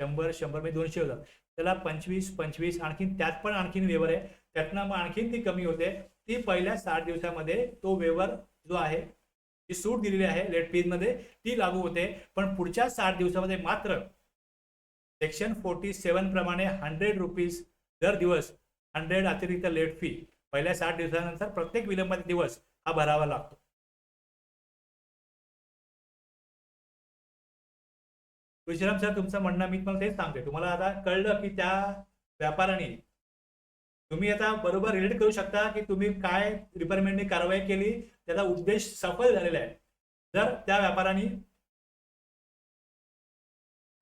100 म्हणजे 200 होतात, त्याला 25 आणखीन त्यात पण आणखीन वेवर आहे, त्यातनं मग आणखीन ती कमी होते. ती पहिल्या 60 दिवसामध्ये तो वेवर जो आहे जी सूट दिलेली आहे लेट फीज मध्ये ती लागू होते. पण पुढच्या 60 दिवसामध्ये मात्र सेक्शन 47 प्रमाणे ₹100 दर दिवस 100 अतिरिक्त लेट फी पहिल्या 60 दिवसानंतर प्रत्येक विलंबित दिवस हा भरावा लागतो. विश्राम सर, तुमचं म्हणणं मी तुम्हाला तेच सांगते. तुम्हाला आता कळलं की त्या व्यापाऱ्याने, तुम्ही आता बरोबर रिलेट करू शकता की तुम्ही काय डिपार्टमेंटने कारवाई केली, त्याचा उद्देश सफल झालेला आहे. जर त्या व्यापाऱ्याने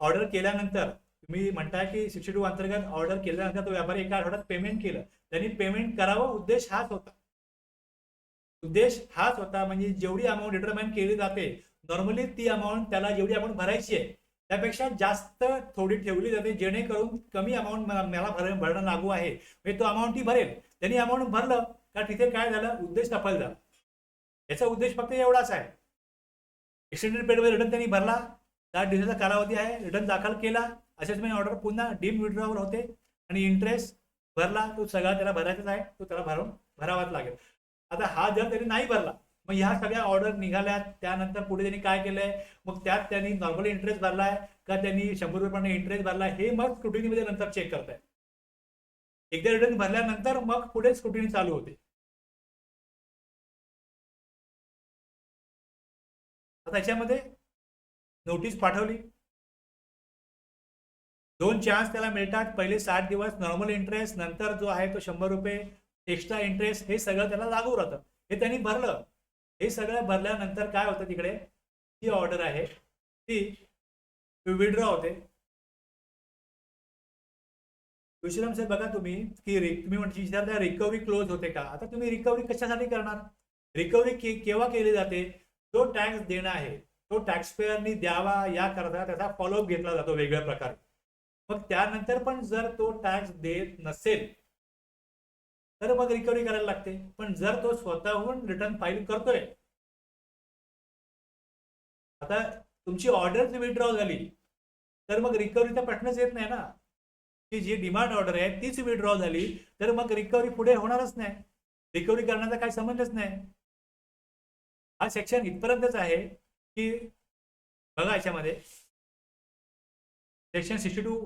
ऑर्डर केल्यानंतर, तुम्ही म्हणताय की 62 अंतर्गत ऑर्डर केल्यानंतर तो व्यापारी एका आठवड्यात पेमेंट केलं, त्यांनी पेमेंट करावं, उद्देश हाच होता. म्हणजे जेवढी अमाऊंट डिटरमाइन केली जाते नॉर्मली ती अमाऊंट त्याला जेवढी अमाऊंट भरायची आहे त्यापेक्षा जास्त थोडी ठेवली जाते, जेणेकरून कमी अमाऊंट मला भरणं लागू आहे म्हणजे तो अमाऊंट ती भरेल. त्यांनी अमाऊंट भरलं का तिथे काय झालं, उद्देश सफल झाला. याचा उद्देश फक्त एवढाच आहे. एक्सटेंडेड पिरियड रिटर्न त्यांनी भरला, 60 दिवसाचा कालावधी आहे, रिटर्न दाखल केला, असेसमेंट ऑर्डर पुन्हा डीम विड्रॉवल होते आणि इंटरेस्ट भरला, तो सगळा त्याला भरायचाच आहे, तो त्याला भरावाच लागेल. आता हा जर त्यांनी नाही भरला, मग ह्या सगळ्या ऑर्डर निघाल्या, त्यानंतर पुढे त्यांनी काय केलंय, मग त्यात त्यांनी नॉर्मली इंटरेस्ट भरलाय का त्यांनी ₹100 इंटरेस्ट भरलाय, हे मग स्क्रुटिनीमध्ये नंतर चेक करताय. एकदा रिटर्न भरल्यानंतर मग पुढे स्क्रुटिनी चालू होते. आता याच्यामध्ये नोटीस पाठवली, 2 चान्स त्याला मिळतात. पहिले 60 दिवस नॉर्मल इंटरेस्ट, नंतर जो आहे तो ₹100 एक्स्ट्रा इंटरेस्ट, हे सगळं त्याला लागू राहतं. हे त्यांनी भरलं. हे सगळं भरल्यानंतर काय होतं, तिकडे ही ऑर्डर आहे ती विड्रॉ होते. विश्राम सर, बघा तुम्ही की तुम्ही म्हणता रिकव्हरी क्लोज होते का. आता तुम्ही रिकव्हरी कशासाठी करणार, रिकव्हरी केव्हा केली जाते, जो टॅक्स देणं आहे तो टॅक्स पेअरनी द्यावा याकरता त्याचा फॉलोअप घेतला जातो वेगळ्या प्रकारे. मग त्यानंतर पण जर तो टॅक्स देत नसेल तर मग रिकव्हरी करायला लागते. पण जर तो स्वतःहून रिटर्न फाईल करतोय, आता तुमची ऑर्डर विड्रॉ झाली तर मग रिकव्हरीचा प्रश्नच येत नाही ना, की जी डिमांड ऑर्डर आहे तीच विड्रॉ झाली तर मग रिकव्हरी पुढे होणारच नाही, रिकव्हरी करण्याचा काही संबंधच नाही. हा सेक्शन इथपर्यंतच आहे की बघा याच्यामध्ये सेक्शन 62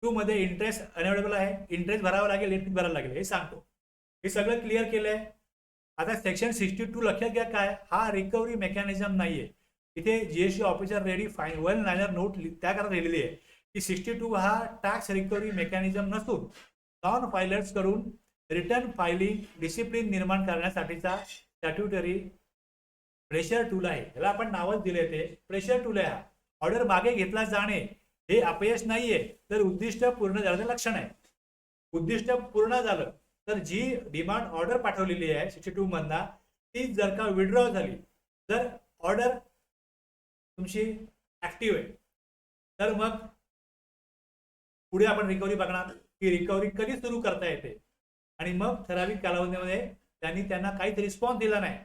टू मध्ये इंटरेस्ट अनअवेलेबल आहे, इंटरेस्ट भरावा लागेल, लेट फी भरायला लागेल, हे सांगतो. हे सगळं क्लिअर केलंय. आता सेक्शन 62 लक्षात घ्या काय, हा रिकव्हरी मेकॅनिझम नाहीये. इथे GST officer ready final liner note त्याकरता लिहिलेली आहे की 62 हा टॅक्स रिकव्हरी मेकॅनिझम नसून नॉन फायलर्स कडून रिटर्न फायलिंग डिसिप्लिन निर्माण करण्यासाठीचा स्टॅट्युटरी प्रेशर टूल आहे. याला आपण नावच दिले ते प्रेशर टूल आहे. हा ऑर्डर मागे घेतला जाणे हे अपयश नाहीये, तर उद्दिष्ट पूर्ण झाल्याचं लक्षण आहे. उद्दिष्ट पूर्ण झालं तर जी डिमांड ऑर्डर पाठवलेली आहे 62 मधना ती जर का विड्रॉ झाली, जर ऑर्डर तुमची ऍक्टिव्ह आहे, तर मग पुढे आपण रिकव्हरी बघणार की रिकव्हरी कधी सुरू करता येते. आणि मग ठराविक कालावधीमध्ये त्यांना काहीच रिस्पॉन्स दिला नाही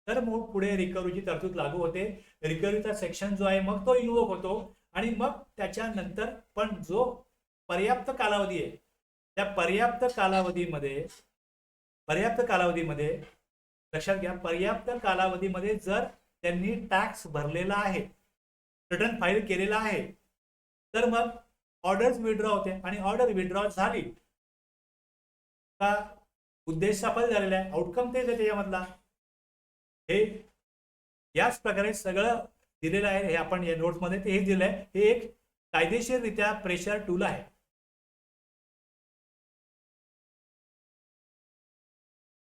तर मग पुढे रिकव्हरीची तरतूद लागू होते. रिकव्हरीचा सेक्शन जो आहे मग तो इन्व्होक होतो आणि मग त्याच्यानंतर पण जो पर्याप्त कालावधी आहे त्या पर्याप्त कालावधीमध्ये लक्षात घ्या, पर्याप्त कालावधीमध्ये जर त्यांनी टॅक्स भरलेला आहे, रिटर्न फाईल केलेला आहे, तर मग ऑर्डर्स विड्रॉ होते. आणि ऑर्डर विड्रॉ झाली का उद्देश सफल झालेला आहे, आउटकम तेच आहे त्याच्यामधला. हे याच प्रकारे सगळं दिलेलं आहे. हे आपण या नोट्समध्ये ते हे दिलं आहे. हे एक कायदेशीररित्या प्रेशर टूल आहे.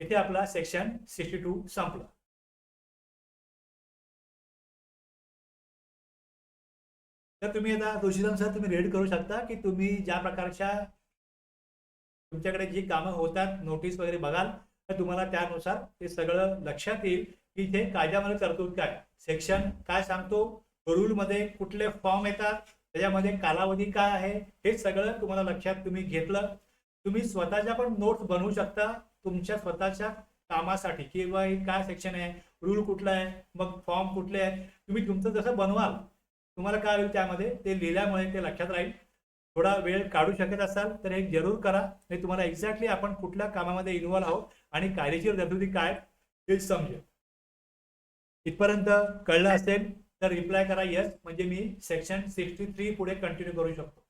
इथे आपला सेक्शन 62 संपला. तर तुम्ही आता दोषीनुसार तुम्ही रेड करू शकता की तुम्ही ज्या प्रकारच्या तुमच्याकडे जी कामं होतात नोटीस वगैरे बघाल तर तुम्हाला त्यानुसार ते सगळं लक्षात येईल की इथे कायद्यामध्ये तरतूद काय, सेक्शन काय सांगतो, रूल मध्ये कुठले फॉर्म येतात, त्याच्यामध्ये कालावधी काय आहे, हे सगळं तुम्हाला लक्षात तुम्ही घेतलं. तुम्ही स्वतःच्या पण नोट्स बनवू शकता तुमच्या स्वतःच्या कामासाठी की काय सेक्शन आहे, रूल कुठला आहे, मग फॉर्म कुठले आहेत. तुम्ही तुमचं जसं बनवाल तुम्हाला काय होईल त्यामध्ये ते लिहिल्यामुळे ते लक्षात राहील. थोडा वेळ काढू शकत असाल तर हे जरूर करा, नाही तुम्हाला एक्झॅक्टली आपण कुठल्या कामामध्ये इन्व्हॉल्व आहोत आणि कायदेशीर तरतुदी काय हे समजेल. इथपर्यंत कळलं असेल तर रिप्लाय करा येस, म्हणजे मी सेक्शन 63 पुढे कंटिन्यू करू शकतो.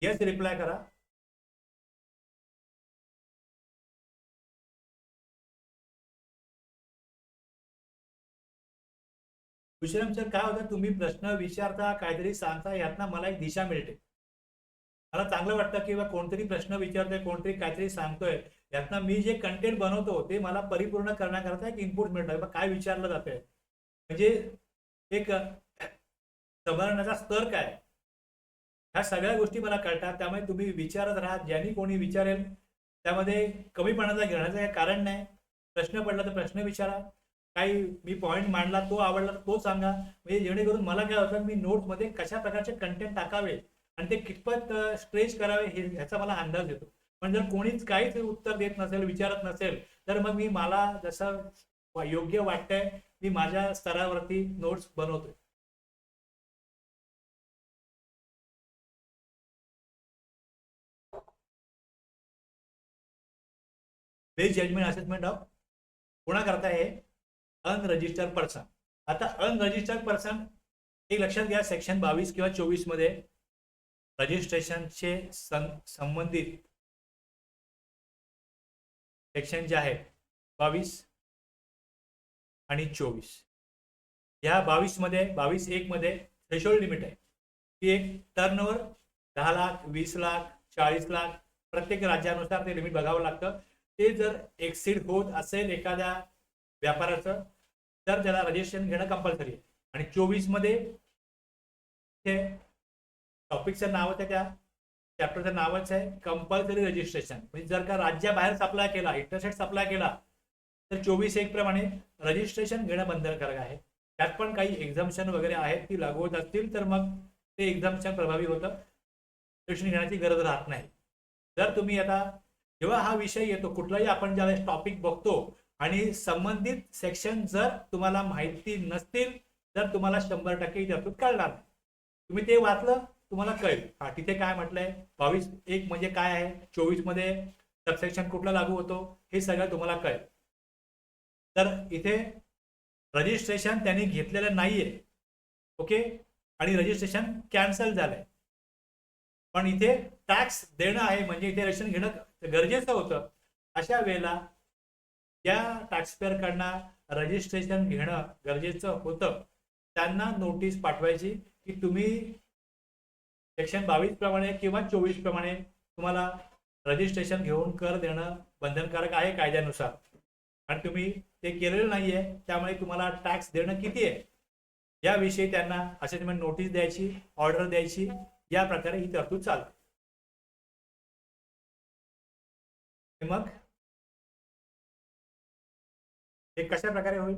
येस रिप्लाय करा. विश्राम सर काय होतं, तुम्ही प्रश्न विचारता काहीतरी सांगता यातनं मला एक दिशा मिळते. मला चांगलं वाटतं की कोणतरी प्रश्न विचारतोय, कोणतरी काहीतरी सांगतोय, यातनं मी जे कंटेंट बनवतो ते मला परिपूर्ण करण्याकरता एक इनपुट मिळतं. काय विचारलं जातंय म्हणजे एक समजण्याचा स्तर काय, ह्या सगळ्या गोष्टी मला कळतात. त्यामुळे तुम्ही विचारत राहा. ज्यांनी कोणी विचारेल त्यामध्ये कमीपणाचा घेण्याचं काही कारण नाही. प्रश्न पडला तर प्रश्न विचारा, काही मी पॉईंट मांडला तो आवडला तर तो सांगा, म्हणजे जेणेकरून मला काय होतं मी नोट्समध्ये कशा प्रकारचे कंटेंट टाकावे आणि ते कितपत स्ट्रेच करावे ह्याचा मला अंदाज येतो. पण जर कोणीच काहीच उत्तर देत नसेल, विचारत नसेल, तर मग मी मला जसं योग्य वाटतंय मी माझ्या स्तरावरती नोट्स बनवतोय. बेस जजमेंट असेसमेंट ऑफ कोणा करता आहे, अनरजिस्टर्ड पर्सन. आता अनरजिस्टर्ड पर्सन एक लक्षात घ्या, सेक्शन 22 किंवा 24 मध्ये रजिस्ट्रेशनचे संबंधित सेक्शन जे आहे 22 आणि 24, या 22 मध्ये 22(1) मध्ये थ्रेशोल्ड लिमिट आहे की एक टर्नओव्हर 10 लाख 20 लाख 40 लाख प्रत्येक राज्यानुसार ते लिमिट बघावं लागतं. ते जर एक्सीड होत असेल एखाद्या व्यापाराचं तर त्याला रजिस्ट्रेशन घेणं कंपल्सरी आहे. आणि 24 मध्ये टॉपिकचं नावच आहे, त्या चॅप्टरचं नावच आहे कंपल्सरी रजिस्ट्रेशन. म्हणजे जर का राज्याबाहेर सप्लाय केला, इंटरस्टेट सप्लाय केला तर 24(1) प्रमाणे रजिस्ट्रेशन घेणं बंधनकारक आहे. त्यात पण काही एक्झाम्पशन वगैरे आहेत ती लागू होत असतील तर मग ते एक्झाम्पशन प्रभावी होतं, रजिस्ट्रेशन घेण्याची गरज राहत नाही. जर तुम्ही आता जेव्हा हा विषय येतो कुठलाही आपण ज्यावेळेस टॉपिक बघतो आणि संबंधित सेक्शन जर तुम्हाला माहिती नसतील तर तुम्हाला 100% तरतूद कळणार नाही. तुम्ही ते वाचलं तुम्हाला कळेल हा तिथे काय म्हटलंय, 22(1) म्हणजे काय आहे, 24 मध्ये सबसेक्शन कुठला लागू होतो, हे सगळं तुम्हाला कळेल. तर इथे रजिस्ट्रेशन त्यांनी घेतलेलं नाहीये, ओके, आणि रजिस्ट्रेशन कॅन्सल झालंय. पण इथे टॅक्स देणं आहे म्हणजे इथे रजिस्ट्रेशन घेणं गरजेचं होतं. अशा वेळेला या टॅक्सपेअरकडनं रजिस्ट्रेशन घेणं गरजेचं होतं. त्यांना नोटीस पाठवायची की तुम्ही सेक्शन 22 प्रमाणे किंवा 24 प्रमाणे तुम्हाला रजिस्ट्रेशन घेऊन कर देणं बंधनकारक आहे कायद्यानुसार, आणि तुम्ही ते केलेलं नाहीये, त्यामुळे तुम्हाला टॅक्स देणं किती आहे याविषयी त्यांना असेसमेंट नोटीस द्यायची, ऑर्डर द्यायची. या प्रकारे ही तरतूद चालते. मग हे कशा प्रकारे होईल?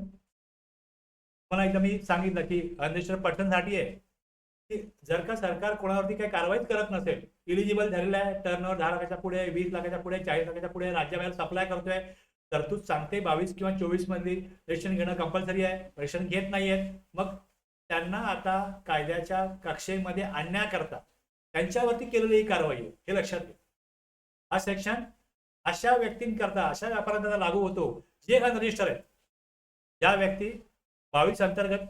मला एकदा मी सांगितलं की अनरजिस्टर्ड पर्सनसाठी आहे की जर का सरकार कोणावरती काही कारवाईच करत नसेल, इलिजिबल झालेला आहे, टर्नओव्हर 10 लाखाच्या पुढे, 20 लाखाच्या पुढे, 40 लाखाच्या पुढे, राज्याबाहेर सप्लाय करतोय, तरतूद सांगते 22 किंवा 24 मध्ये रजिस्ट्रेशन घेणं कंपल्सरी आहे, रजिस्ट्रेशन घेत नाहीयेत, मग त्यांना आता कायद्याच्या कक्षेमध्ये आणण्याकरता त्यांच्यावरती केलेली ही कारवाई आहे, हे लक्षात घ्या. हा सेक्शन अशा व्यक्तींकरता, अशा व्यापाऱ्यांकरता लागू होतो जे अनरजिस्टर आहेत. ज्या व्यक्ती 22 अंतर्गत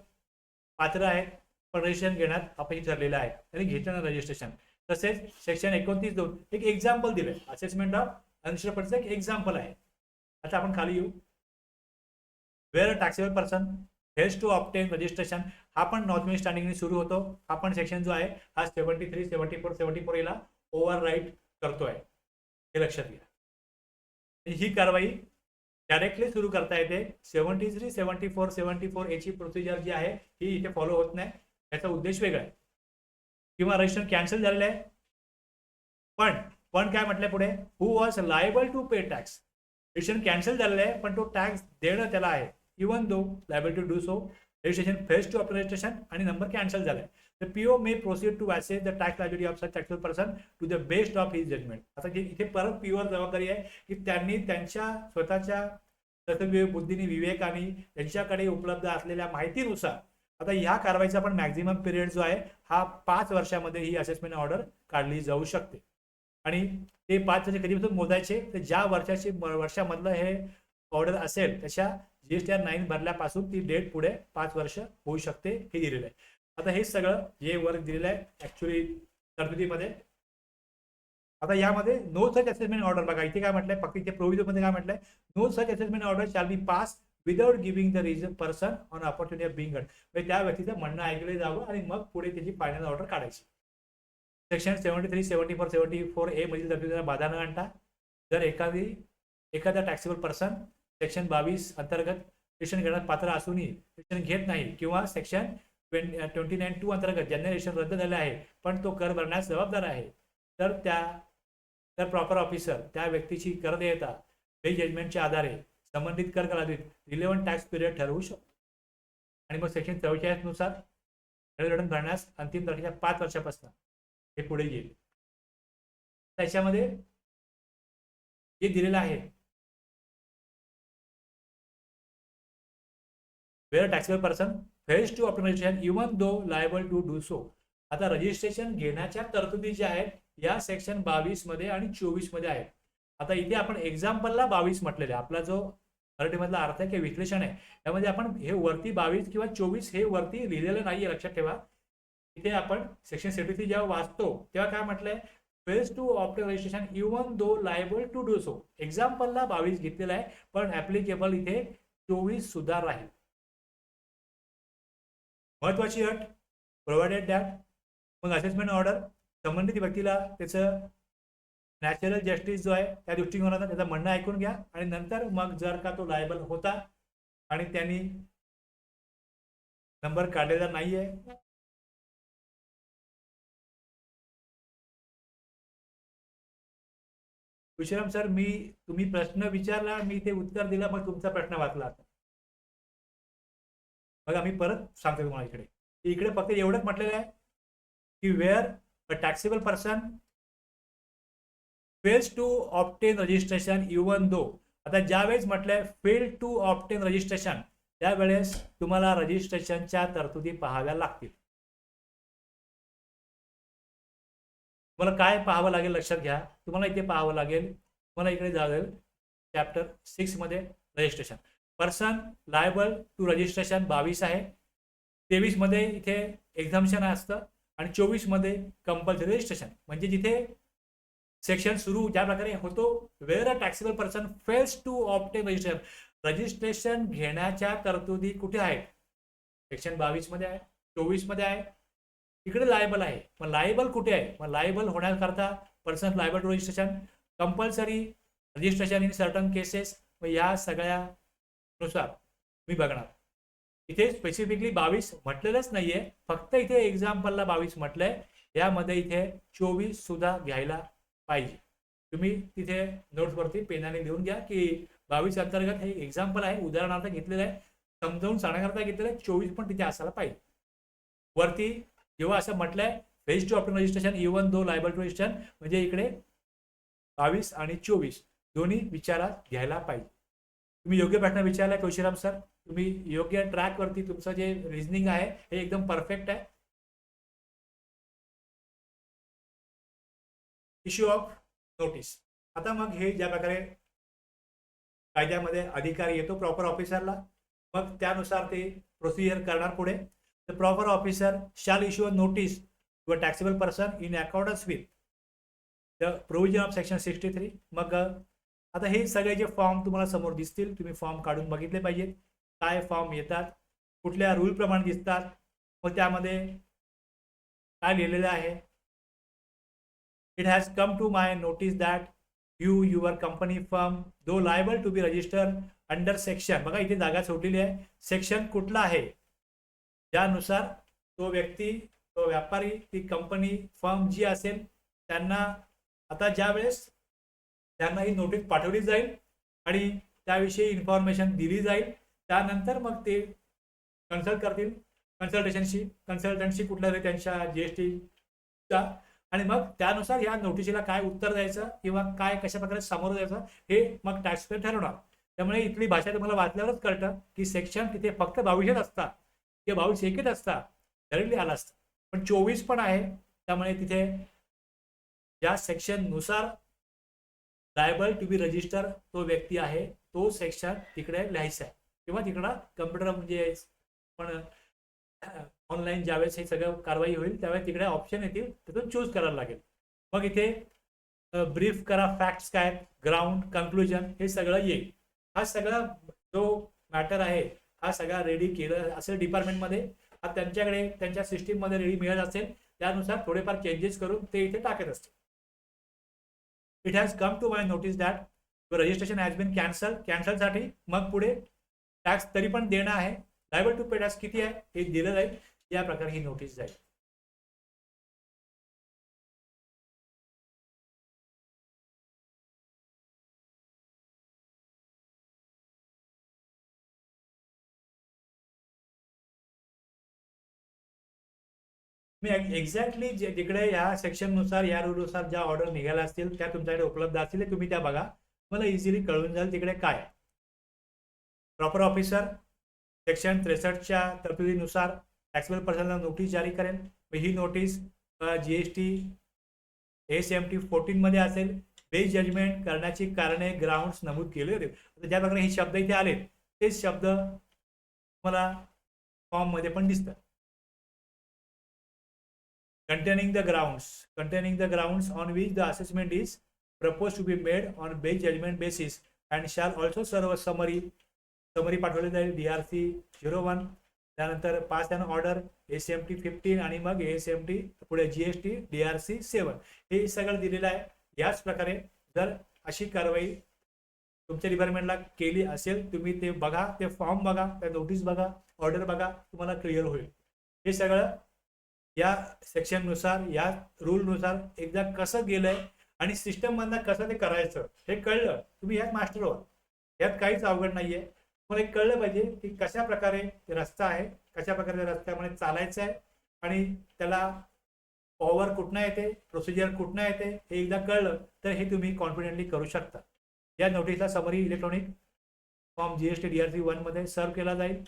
पात्र आहेत पण रजिस्ट्रेशन घेण्यात अपयशी ठरलेलं आहे आणि घेतलं रजिस्ट्रेशन. तसेच सेक्शन 29(2) एक एक्झाम्पल दिलंय, असेसमेंट ऑफ अनरजिस्टर्ड पर्सन एक एक्झाम्पल आहे. आता आपण खाली येऊ. Where taxable person has to obtain registration, हा पण नॉन स्टँडिंगने सुरू होतो. हा पण सेक्शन जो आहे हा 73, 74, 74 याला ओव्हर राईट करतोय, हे लक्षात घ्या. ही कारवाई डायरेक्टली सुरू करता येते. 73, 74, 74 याची प्रोसिजर जी आहे ही इथे फॉलो होत नाही, याचा उद्देश वेगळा आहे. किंवा रजिस्ट्रेशन कॅन्सल झालेलं आहे पण काय म्हटलंय पुढे, who was liable to pay tax. Registration cancel झालेलं आहे पण तो टॅक्स देणं त्याला आहे, even though liable to do so, registration fails to of registration आणि नंबर कॅन्सल झालाय. The PO may proceed to assess the tax liability of such taxable person to the best of his judgment. आता इथे परत PO जबाबदारी आहे की त्यांनी त्यांच्या स्वतःच्या बुद्धीने, विवेकाने, त्यांच्याकडे उपलब्ध असलेल्या माहितीनुसार आता ह्या कारवाईचा पण मॅक्झिमम पिरियड जो आहे हा 5 वर्षामध्ये ही असेसमेंट ऑर्डर काढली जाऊ शकते. आणि ते 5 वर्ष कधीपासून मोजायचे, तर ज्या वर्षामधलं हे ऑर्डर असेल त्याच्या GSTR 9 भरल्यापासून ती डेट पुढे 5 वर्ष होऊ शकते, हे दिलेलं आहे. आता हे सगळं जे वर्क दिलेलं आहे ऍक्च्युअली तरतुदीमध्ये. आता यामध्ये नो सच असेसमेंट ऑर्डर बघा, इथे काय म्हटलंय, फक्त इथे प्रोव्हिजन मध्ये काय म्हटलंय, no such assessment order shall be pass without giving the reason person on opportunity of being heard. म्हणजे त्या व्यक्तीचं म्हणणं ऐकलं जावं आणि मग पुढे त्याची फायनल ऑर्डर काढायची. सेक्शन 73, 74, 74A मधील तरतुदीला बाधा न आणता जर एखादा टॅक्सेबल पर्सन सेक्शन 22 अंतर्गत रजिस्ट्रेशन घेण्यात पात्र असूनही रजिस्ट्रेशन घेत नाही, किंवा सेक्शन 29(2) अंतर्गत ज्यांनी रजिस्ट्रेशन रद्द झाले आहे पण तो कर भरण्यास जबाबदार आहे, तर प्रॉपर ऑफिसर त्या व्यक्तीची कर देयता पे जजमेंटच्या आधारे संबंधित कर कालावधीत रिलेव्हंट टॅक्स पिरियड ठरवू शकतो. आणि मग सेक्शन 44 नुसार रिटर्न भरण्यास अंतिम तारखेच्या 5 वर्षापासून हे पुढे येईल. त्याच्यामध्ये जे दिलेलं आहे, where taxable person fails to obtain registration even though liable to do so. आता रजिस्ट्रेशन घेण्याच्या तरतुदी ज्या आहेत या सेक्शन 22 मध्ये आणि 24 मध्ये आहेत. आता इथे आपण एक्झाम्पलला 22 म्हटलेले, आपला जो मराठीमधला अर्थ आहे की विश्लेषण आहे, त्यामध्ये आपण हे वरती 22 किंवा 24 हे वरती लिहिलेलं नाहीये, लक्षात ठेवा. इथे आपण सेक्शन 73 जेव्हा वाचतो तेव्हा काय म्हटलंय, fails to obtain registration even though liable to do so. एक्झाम्पलला 22 घेतलेला आहे पण ऍप्लिकेबल इथे 24 सुद्धा राहील. महत्वाची अट, प्रोव्हाइडेड दॅट मग असेसमेंट ऑर्डर संबंधित व्यक्तीला त्याचं नॅचरल जस्टिस जो आहे त्या दृष्टिकोनातून त्याचं म्हणणं ऐकून घ्या, आणि नंतर मग जर का तो लायबल होता आणि त्यांनी नंबर काढलेला नाहीये, विश्राम सर तुम्ही प्रश्न विचारला, मी ते उत्तर दिलं, मग तुमचा प्रश्न वाचला. बघा मी परत सांगतो तुम्हाला, इकडे फक्त एवढंच म्हटलेलं आहे की where a taxable person fails to obtain registration even though. आता ज्यावेळेस म्हटलंय फेल टू ऑब्टेन रजिस्ट्रेशन, त्यावेळेस तुम्हाला रजिस्ट्रेशनच्या तरतुदी पाहाव्या लागतील. तुम्हाला काय पाहावं लागेल लक्षात घ्या, तुम्हाला इथे पाहावं लागेल, तुम्हाला इकडे जावेल चॅप्टर 6 मध्ये registration person liable to registration 22 आहे, 23 मध्ये इथे एक्झाम्पशन असतं आणि 24 मध्ये कंपल्सरी रजिस्ट्रेशन. म्हणजे जिथे सेक्शन सुरू ज्या प्रकारे होतो, where a taxable person fails to obtain registration घेण्याच्या तरतुदी कुठे आहेत? सेक्शन 22 मध्ये आहे, 24 मध्ये आहे, इकडे लायबल आहे. मग लायबल कुठे आहे? मग लायबल होण्याकरता person liable to registration, compulsory registration in certain cases, मग या सगळ्यानुसार मी बघणार. इथे स्पेसिफिकली 22 म्हटलेलंच नाहीये, फक्त इथे एक्झाम्पलला 22 म्हटलंय. यामध्ये इथे 24 सुद्धा घ्यायला पाहिजे. तुम्ही तिथे नोट्सवरती पेनाने लिहून घ्या की 22 अंतर्गत हे एक्झाम्पल आहे, उदाहरणार्थ घेतलेलं आहे, समजावून सांगण्याकरता घेतलेलं आहे. 24 पण तिथे असायला पाहिजे. वरती जेव्हा असं म्हटलंय fails to obtain registration even though liable to registration, म्हणजे इकडे 22 आणि 24 दोन्ही विचारात घ्यायला पाहिजे. तुम्ही योग्य प्रश्न विचारलाय तुळशीराम सर. तुम्ही योग्य ट्रॅक वरती तुमचं जे रिझनिंग आहे हे एकदम परफेक्ट आहे. Issue of notice. आता मग हे ज्या प्रकारे कायद्यामध्ये अधिकार येतो प्रॉपर ऑफिसरला, मग त्यानुसार ते प्रोसिजर करणार पुढे. The proper officer shall issue a notice to a taxable person in accordance with the provision of section 63. मग आता हे सगळे जे फॉर्म तुम्हाला समोर दिसतील, तुम्ही फॉर्म काढून बघितले पाहिजेत. काय फॉर्म येतात, कुठल्या रूल प्रमाणे दिसतात, मग त्यामध्ये काय लिहिलेलं आहे. It has come to my notice that you, your company, firm, though liable to be registered under section, बघा इथे जागा सोडलेली आहे. सेक्शन कुठला आहे ज्यानुसार तो व्यक्ती, तो व्यापारी, ती कंपनी, फर्म जी असेल त्यांना आता ज्या वेळेस त्यांना ही नोटीस पाठवली जाईल आणि त्याविषयी इन्फॉर्मेशन दिली जाईल, त्यानंतर मग ते कन्सल्ट करतील कन्सल्टन्सी कुठल्या त्यांच्या जीएसटीचा, आणि मग त्यानुसार या नोटिशीला काय उत्तर द्यायचं किंवा काय कशा प्रकारे सामोरं जायचं हे मग टॅक्सपेयर ठरवणार. त्यामुळे इथली भाषा तुम्हाला वाचल्यावरच कळतं की सेक्शन तिथे फक्त 22 असतात किंवा 22 एकच असतात, डायरेक्टली आला असतं. पण 24 पण आहे. त्यामुळे तिथे या सेक्शन नुसार लायबल टू बी रजिस्टर तो व्यक्ती आहे, तो सेक्शन तिकडे लिहायचा आहे किंवा तिकडं कम्प्युटर म्हणजे पण ऑनलाईन ज्यावेळेस हे सगळं कारवाई होईल त्यावेळेस तिकडे ऑप्शन येतील, तिथून चूज करायला लागेल. मग इथे ब्रीफ करा, फॅक्ट्स काय, ग्राउंड, कन्क्लुजन, हे सगळं येईल. हा सगळा जो मॅटर आहे हा सगळा रेडी केलं असेल डिपार्टमेंटमध्ये, हा त्यांच्याकडे त्यांच्या सिस्टीममध्ये रेडी मिळत असेल, त्यानुसार थोडेफार चेंजेस करून ते इथे टाकत असतील. It has come to my notice that registration has been कॅन्सलसाठी मग पुढे टॅक्स तरी पण देणं आहे, लायबल टू पे टॅक्स किती आहे हे दिलं जाईल. या प्रकारे ही नोटीस जाईल. मी एक्झॅक्टली जिकडे या सेक्शन नुसार या रूल नुसार ज्या ऑर्डर निघाल्या असतील त्या तुमच्याकडे उपलब्ध असतील, तुम्ही त्या बघा, मला इझिली कळून जाईल तिकडे काय. प्रॉपर ऑफिसर सेक्शन 63च्या तरतुदीनुसार टॅक्सेबल पर्सनला नोटीस जारी करेल. ही नोटीस जीएसटी AS-MT 14 मध्ये असेल. बेस जजमेंट करण्याची कारणे, ग्राउंड्स नमूद केले होते. ज्या प्रकारे हे शब्द इथे आले तेच शब्द मला फॉर्म मध्ये पण दिसतात. containing the grounds on which the assessment is proposed to be made on base judgment basis and shall also serve a summary पाठवले जाईल DRC 01, त्यानंतर पास अँड ऑर्डर AS-MT 15 आणि मग AS-MT पुढे GST DRC 7 हे सगळं दिलेलं आहे. याच प्रकारे जर अशी कारवाई तुमच्या डिपार्टमेंटला केली असेल, तुम्ही ते बघा, ते फॉर्म बघा, त्या नोटीस बघा, ऑर्डर बघा, तुम्हाला क्लिअर होईल. हे सगळं या सेक्शन नुसार, या रूल नुसार एकदा कसं गेलंय आणि सिस्टम मधनं कसं ते करायचं हे कळलं, तुम्ही यात मास्टर व्हा. यात काहीच अवघड नाहीये. तुम्हाला एक कळलं पाहिजे की कशा प्रकारे रस्ता आहे, कशा प्रकारे रस्त्यामध्ये चालायचं आहे आणि त्याला पॉवर कुठनं येते, प्रोसिजर कुठनं येते, हे एकदा कळलं तर हे तुम्ही कॉन्फिडेंटली करू शकता. या नोटीसला summary electronic form GST DRC 1 मध्ये सर्व केला जाईल.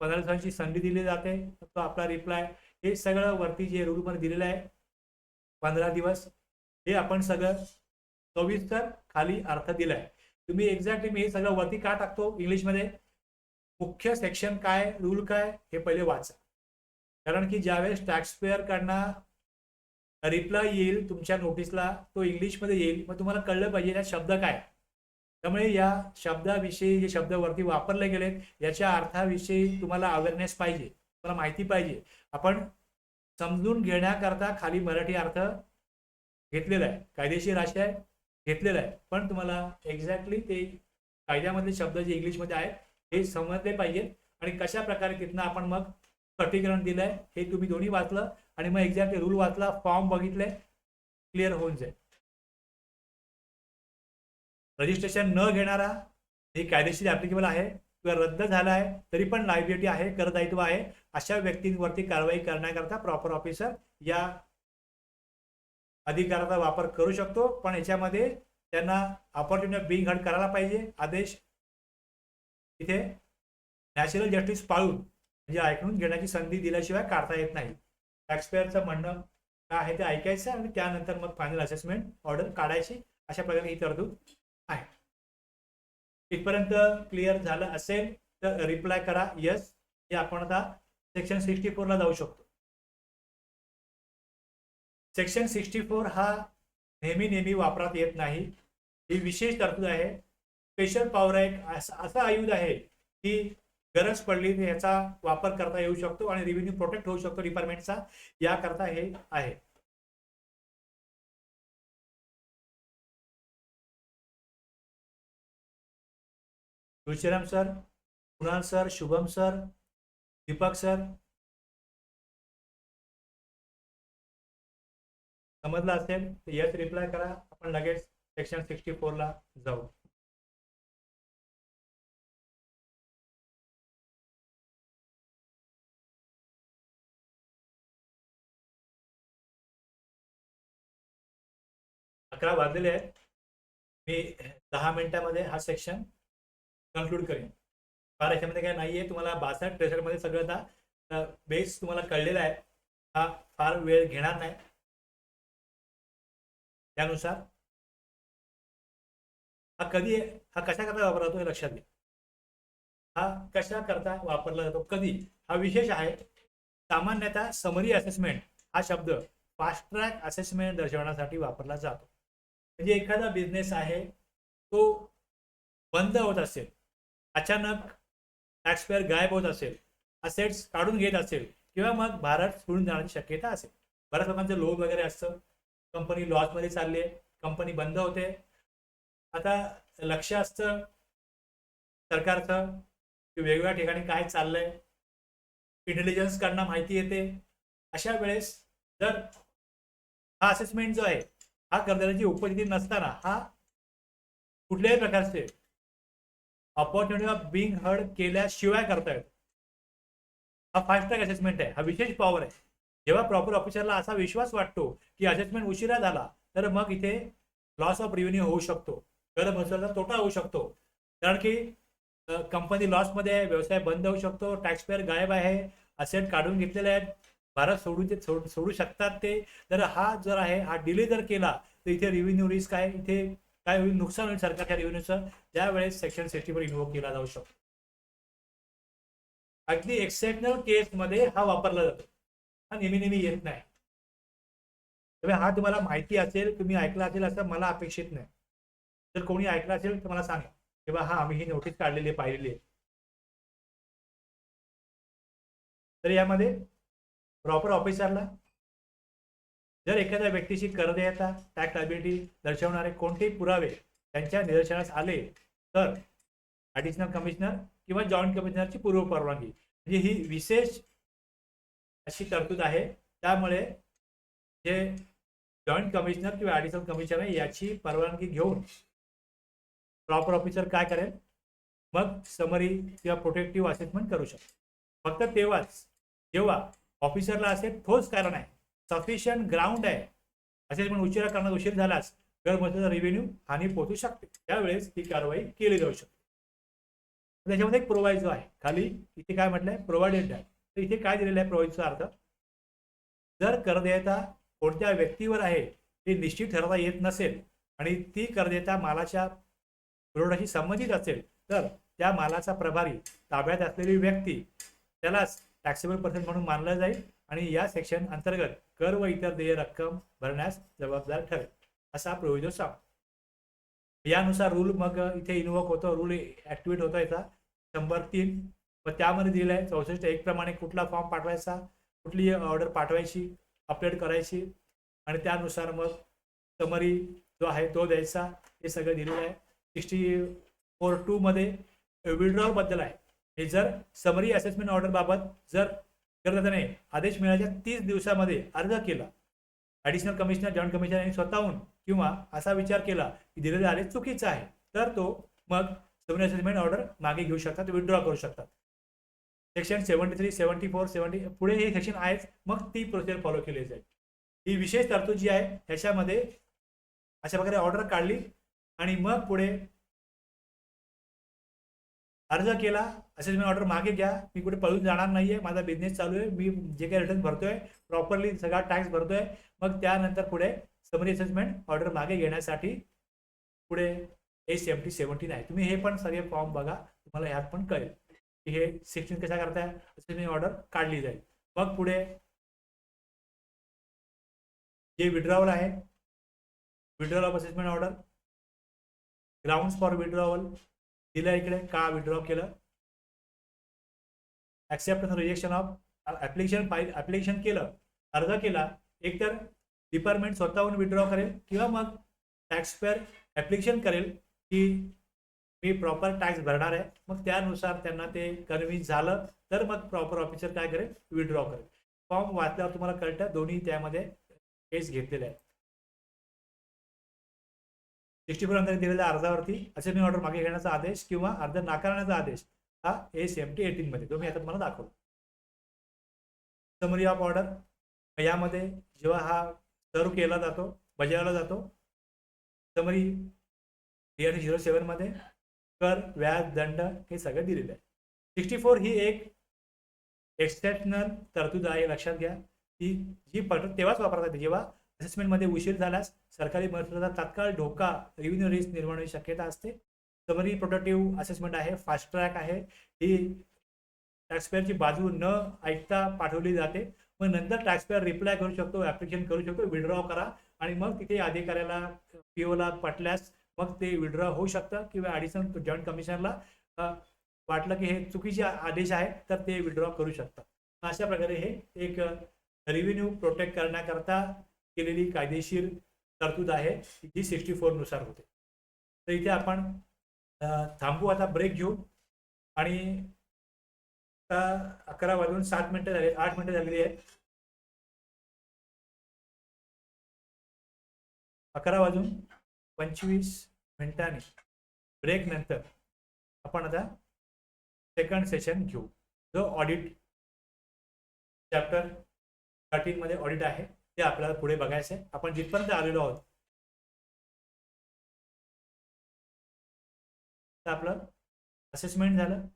15 दिवसांची संधी दिली जाते, तो आपला रिप्लाय, हे सगळं वरती जे रूल मध्ये दिलेलं आहे 15 दिवस, हे आपण सगळं सविस्तर खाली अर्थ दिलाय. तुम्ही एक्झॅक्टली मी हे सगळं वरती का टाकतो इंग्लिशमध्ये, मुख्य सेक्शन काय, रूल काय हे पहिले वाचा. कारण की ज्यावेळेस टॅक्स पेअर कडनं रिप्लाय येईल तुमच्या नोटीसला, तो इंग्लिशमध्ये येईल, मग तुम्हाला कळलं पाहिजे या शब्द काय. त्यामुळे या शब्दाविषयी जे शब्द वरती वापरले गेलेत याच्या अर्थाविषयी तुम्हाला अवेअरनेस पाहिजे, तुम्हाला माहिती पाहिजे. आपण समजून घेण्याकरता खाली मराठी अर्थ घेतलेला आहे, कायदेशीर आशय घेतलेला आहे, पण तुम्हाला एक्झॅक्टली ते कायद्यामधले शब्द जे इंग्लिशमध्ये आहेत हे समजले पाहिजेत आणि कशा प्रकारे तिथनं आपण मग स्पष्टीकरण दिलंय हे तुम्ही दोन्ही वाचलं आणि मग एक्झॅक्टली रूल वाचला, फॉर्म बघितले, क्लिअर होऊन जाईल. रजिस्ट्रेशन न घेणारा हे कायदेशीर ऍप्लिकेबल आहे किंवा रद्द झाला आहे तरी पण लायबिलिटी आहे, करदायित्व आहे, अशा व्यक्तींवरती कारवाई करण्याकरता प्रॉपर ऑफिसर या अधिकाराचा वापर करू शकतो. पण याच्यामध्ये त्यांना ऑपॉर्च्युनिटी बिंग हर्ड करायला पाहिजे. आदेश इथे नॅचरल जस्टिस पाळून म्हणजे ऐकून घेण्याची संधी दिल्याशिवाय काढता येत नाही. टॅक्सपेअरचं म्हणणं काय आहे ते ऐकायचं आणि त्यानंतर मग फायनल असेसमेंट ऑर्डर काढायची. अशा प्रकारे ही तरतूद आहे. इथपर्यंत क्लिअर झालं असेल तर रिप्लाय करा यस. हे आपण आता सेक्शन 64 ला जाऊ शकतो. सेक्शन 64 हा नेहमी वापरात येत नाही. ही विशेष तरतूद आहे, स्पेशल पॉवर आहे. असा आयुध आहे की गरज पडली तर याचा वापर करता येऊ शकतो आणि रेव्हेन्यू प्रोटेक्ट होऊ शकतो डिपार्टमेंटचा, याकरता हे आहे. Tulshiram sir, Kunal sir, Shubham sir, Deepak sir, समजलं असेल तर यस रिप्लाय करा. आपण लगेच सेक्शन 64 ला जाऊ. अकरा वाजलेले आहेत. मी 10 मिनिटांमध्ये हा सेक्शन कन्क्लूड करेन. फार याच्यामध्ये काय नाहीये. तुम्हाला 62 63 मध्ये सगळं आता बेस तुम्हाला कळलेला आहे. हा फार वेळ घेणार नाही. त्यानुसार हा कधी हा कशा करता वापरला जातो हे लक्षात घ्या. हा कशा करता वापरला जातो, कधी, हा विशेष आहे. सामान्यतः समरी असेसमेंट हा शब्द फास्ट ट्रॅक असेसमेंट दर्शवण्यासाठी वापरला जातो. म्हणजे एखादा बिझनेस आहे तो बंद होत असेल, अचानक टॅक्सपेअर गायब होत असेल, असेट्स काढून घेत असेल किंवा मग भारत सोडून जाण्याची शक्यता असेल. बऱ्याच लोकांचं लोन वगैरे असतं, कंपनी लॉसमध्ये चालली आहे, कंपनी बंद होते. आता लक्ष असतं सरकारचं की वेगवेगळ्या ठिकाणी काय चाललंय, इंटेलिजन्स कडनं माहिती येते. अशा वेळेस जर हा असेसमेंट जो आहे हा कर्जदाराची उपस्थिती नसताना हा कुठल्याही प्रकारचे ऑपॉर्च्युनिटी ऑफ बिंग हर्ड केल्याशिवाय करता येतो. हा फास्ट ट्रॅक असेसमेंट आहे, हा विशेष पॉवर आहे. जेव्हा प्रॉपर ऑफिसरला असा विश्वास वाटतो की असेसमेंट उशिरा झाला तर मग इथे लॉस ऑफ रेव्हेन्यू होऊ शकतो, कर महसुलाचा तोटा होऊ शकतो. कारण की कंपनी लॉसमध्ये आहे, व्यवसाय बंद होऊ शकतो, टॅक्सपेअर गायब आहे, असेट काढून घेतलेले आहेत, भारत सोडू शकतात ते. तर हा जर आहे हा डिले जर केला तर इथे रेव्हेन्यू रिस्क आहे, इथे काय होईल, नुकसान होईल सरकारच्या रेव्हेन्यूचं. त्यावेळेस सेक्शन 64 इन्व्होक केला जाऊ शकतो. अगदी एक्सेप्शनल केसमध्ये हा वापरला जातो, हा नेहमी येत नाही. त्यामुळे हा तुम्हाला माहिती असेल, तुम्ही ऐकला असेल असं मला अपेक्षित नाही. जर कोणी ऐकलं असेल तर मला सांगा किंवा हा आम्ही ही नोटीस काढलेली आहे, पाहिलेली आहे. तर यामध्ये प्रॉपर ऑफिसरला जर एखाद्या व्यक्तीची कर देयता, टॅक्स लायबिलिटी दर्शवणारे कोणतेही पुरावे त्यांच्या निदर्शनास आले तर ऍडिशनल कमिशनर किंवा जॉईंट कमिशनरची पूर्व परवानगी, म्हणजे ही विशेष अशी तरतूद आहे. त्यामुळे जे जॉईंट कमिशनर किंवा ऍडिशनल कमिशनर आहे याची परवानगी घेऊन प्रॉपर ऑफिसर काय करेल, मग समरी किंवा प्रोटेक्टिव्ह असेसमेंट करू शकतो. फक्त तेव्हाच जेव्हा ऑफिसरला असे ठोस कारण आहे, सफिशियंट ग्राउंड आहे, असेसमेंट उशिरा करण्यात उशीर झाल्यास कर महसुलाचा रेव्हेन्यू हानी पोहोचू शकते, त्यावेळेस ही कारवाई केली जाऊ शकते. त्याच्यामध्ये एक प्रोव्हाइजो आहे खाली, इथे काय म्हटलंय, प्रोव्हाइडेड आहे. तर इथे काय दिलेलं आहे प्रोव्हाइजचा अर्थ, जर करदेयता कोणत्या व्यक्तीवर आहे हे निश्चित ठरवता येत नसेल आणि ती करदेयता मालाच्या पुरवठ्याशी संबंधित असेल तर त्या मालाचा प्रभारी ताब्यात असलेली व्यक्ती त्यालाच टॅक्सेबल पर्सन म्हणून मानलं जाईल आणि या सेक्शन अंतर्गत कर व इतर देय रक्कम भरण्यास जबाबदार ठरेल, असा प्रोव्हिजन सांग. यानुसार रूल मग इथे इन्वोक होतो, रूल ऍक्टिव्हेट होतो याचा 103 व त्यामध्ये दिलेलं आहे 64(1) प्रमाणे कुठला फॉर्म पाठवायचा, कुठली ऑर्डर पाठवायची, अपडेट करायची आणि त्यानुसार मग समरी जो आहे तो द्यायचा, हे सगळं दिलेलं आहे. 64(2) मध्ये विड्रॉल बद्दल आहे. हे जर समरी असेसमेंट ऑर्डर बाबत जर करदात्याने आदेश मिळाल्याच्या 30 दिवसामध्ये अर्ज केला, ऍडिशनल कमिशनर, जॉईंट कमिशनर यांनी स्वतःहून किंवा असा विचार केला की दिलेले आदेश चुकीचा आहे, तर तो मग समरी असेसमेंट ऑर्डर मागे घेऊ शकतात, विड्रॉ करू शकतात. सेक्शन 73, 74, 70 पुढे हे सेक्शन आहेच, मग ती प्रोसिजर फॉलो केली जाईल. ही विशेष तरतूद जी आहे ह्याच्यामध्ये अशा प्रकारे ऑर्डर काढली आणि मग पुढे अर्ज केला, असेसमेंट ऑर्डर मागे घ्या, मी कुठे पळून जाणार नाहीये, माझा बिझनेस चालू आहे, मी जे काही रिटर्न भरतोय प्रॉपरली सगळा टॅक्स भरतोय, मग त्यानंतर पुढे समरी असेसमेंट ऑर्डर मागे घेण्यासाठी पुढे ACMT 17 आहे. तुम्ही हे पण सगळे फॉर्म बघा, तुम्हाला ह्यात पण कळेल की हे सेक्शन कशा करताय, असेसमेंट ऑर्डर काढली जाईल. मग पुढे जे विड्रॉवल आहे, withdrawal of assessment order, grounds for withdrawal दिलं इकडे, का विड्रॉ केलं, ऍक्सेप्टन्स रिजेक्शन ऑफ ऍप्लिकेशन केलं, अर्ज केला, एकतर डिपार्टमेंट स्वतःहून विड्रॉ करेल किंवा मग टॅक्स पेअर ऍप्लिकेशन करेल की मी प्रॉपर टॅक्स भरणार आहे, मग त्यानुसार त्यांना ते कन्व्हिन्स झालं तर मग प्रॉपर ऑफिसर काय करेल, विड्रॉ करेल. फॉर्म वाचल्यावर तुम्हाला कळतं दोन्ही त्यामध्ये केस घेतलेले आहे. 64 अंतर्गत दिलेल्या अर्जावरती असेसमेंट ऑर्डर मागे घेण्याचा आदेश किंवा अर्ज नाकारण्याचा आदेश हा ACMT 18 मध्ये तुम्ही आता तुम्हाला दाखवतो. समरी ऑफ ऑर्डर, यामध्ये जेव्हा हा सर्व केला जातो, बजावला जातो, समरी 07 मध्ये कर, व्याज, दंड हे सगळं दिलेलं आहे. 64 ही एक एक्सेप्शनल तरतूद आहे, लक्षात घ्या. ही जी फक्त तेव्हाच वापरता येते जेव्हा असेसमेंट मध्ये उशीर झाल्यास सरकारी महसुलाचा तात्काळ धोका, रेव्हेन्यू रिस्क निर्माण होण्याची शक्यता असते. समरी प्रोटेक्टिव्ह असेसमेंट आहे, फास्ट ट्रॅक आहे, ही टॅक्सपेअरची बाजू न ऐकता पाठवली जाते. मग नंतर टॅक्सपेअर रिप्लाय करू शकतो, ऍप्लिकेशन करू शकतो, विड्रॉ करा आणि मग तिथे अधिकाऱ्याला PO पटल्यास मग ते विड्रॉ होऊ शकतं किंवा ऍडिशनल जॉईंट कमिशनरला वाटलं की हे चुकीचे आदेश आहे तर ते विड्रॉ करू शकतात. अशा प्रकारे हे एक रेव्हेन्यू प्रोटेक्ट करण्याकरता केलेली कायदेशीर तरतूद आहे जी 64 नुसार होते. तर इथे आपण थांबू, आता ब्रेक घेऊ आणि 11:07 झाले, 8 मिनिटं झालेली आहेत. 11:25 ब्रेक नंतर आपण आता सेकंड सेशन घेऊ, जो ऑडिट चॅप्टर 13 मध्ये ऑडिट आहे ते आपल्याला पुढे बघायचं आहे. आपण जिथपर्यंत आलेलो आहोत तर आपलं असेसमेंट झालं,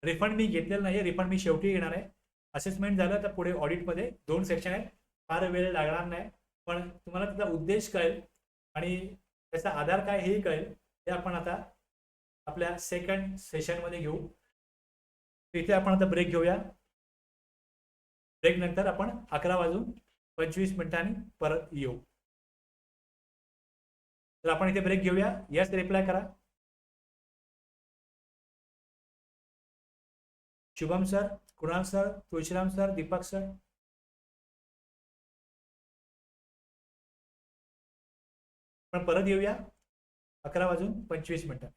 रिफंड मी घेतलेलं नाही, रिफंड मी शेवटी घेणार आहे. असेसमेंट झालं तर पुढे ऑडिटमध्ये 2 सेक्शन आहेत, फार वेळ लागणार नाही, पण तुम्हाला त्याचा उद्देश कळेल आणि त्याचा आधार काय हेही कळेल. ते आपण आता आपल्या सेकंड सेशनमध्ये घेऊ. इथे आपण आता ब्रेक घेऊया. ब्रेक नंतर आपण 11:25 परत येऊ. तर आपण इथे ब्रेक घेऊया. यस रिप्लाय करा. Shubham sir, Kunal sir, Tulshiram sir, Deepak sir. आपण परत येऊया 11:25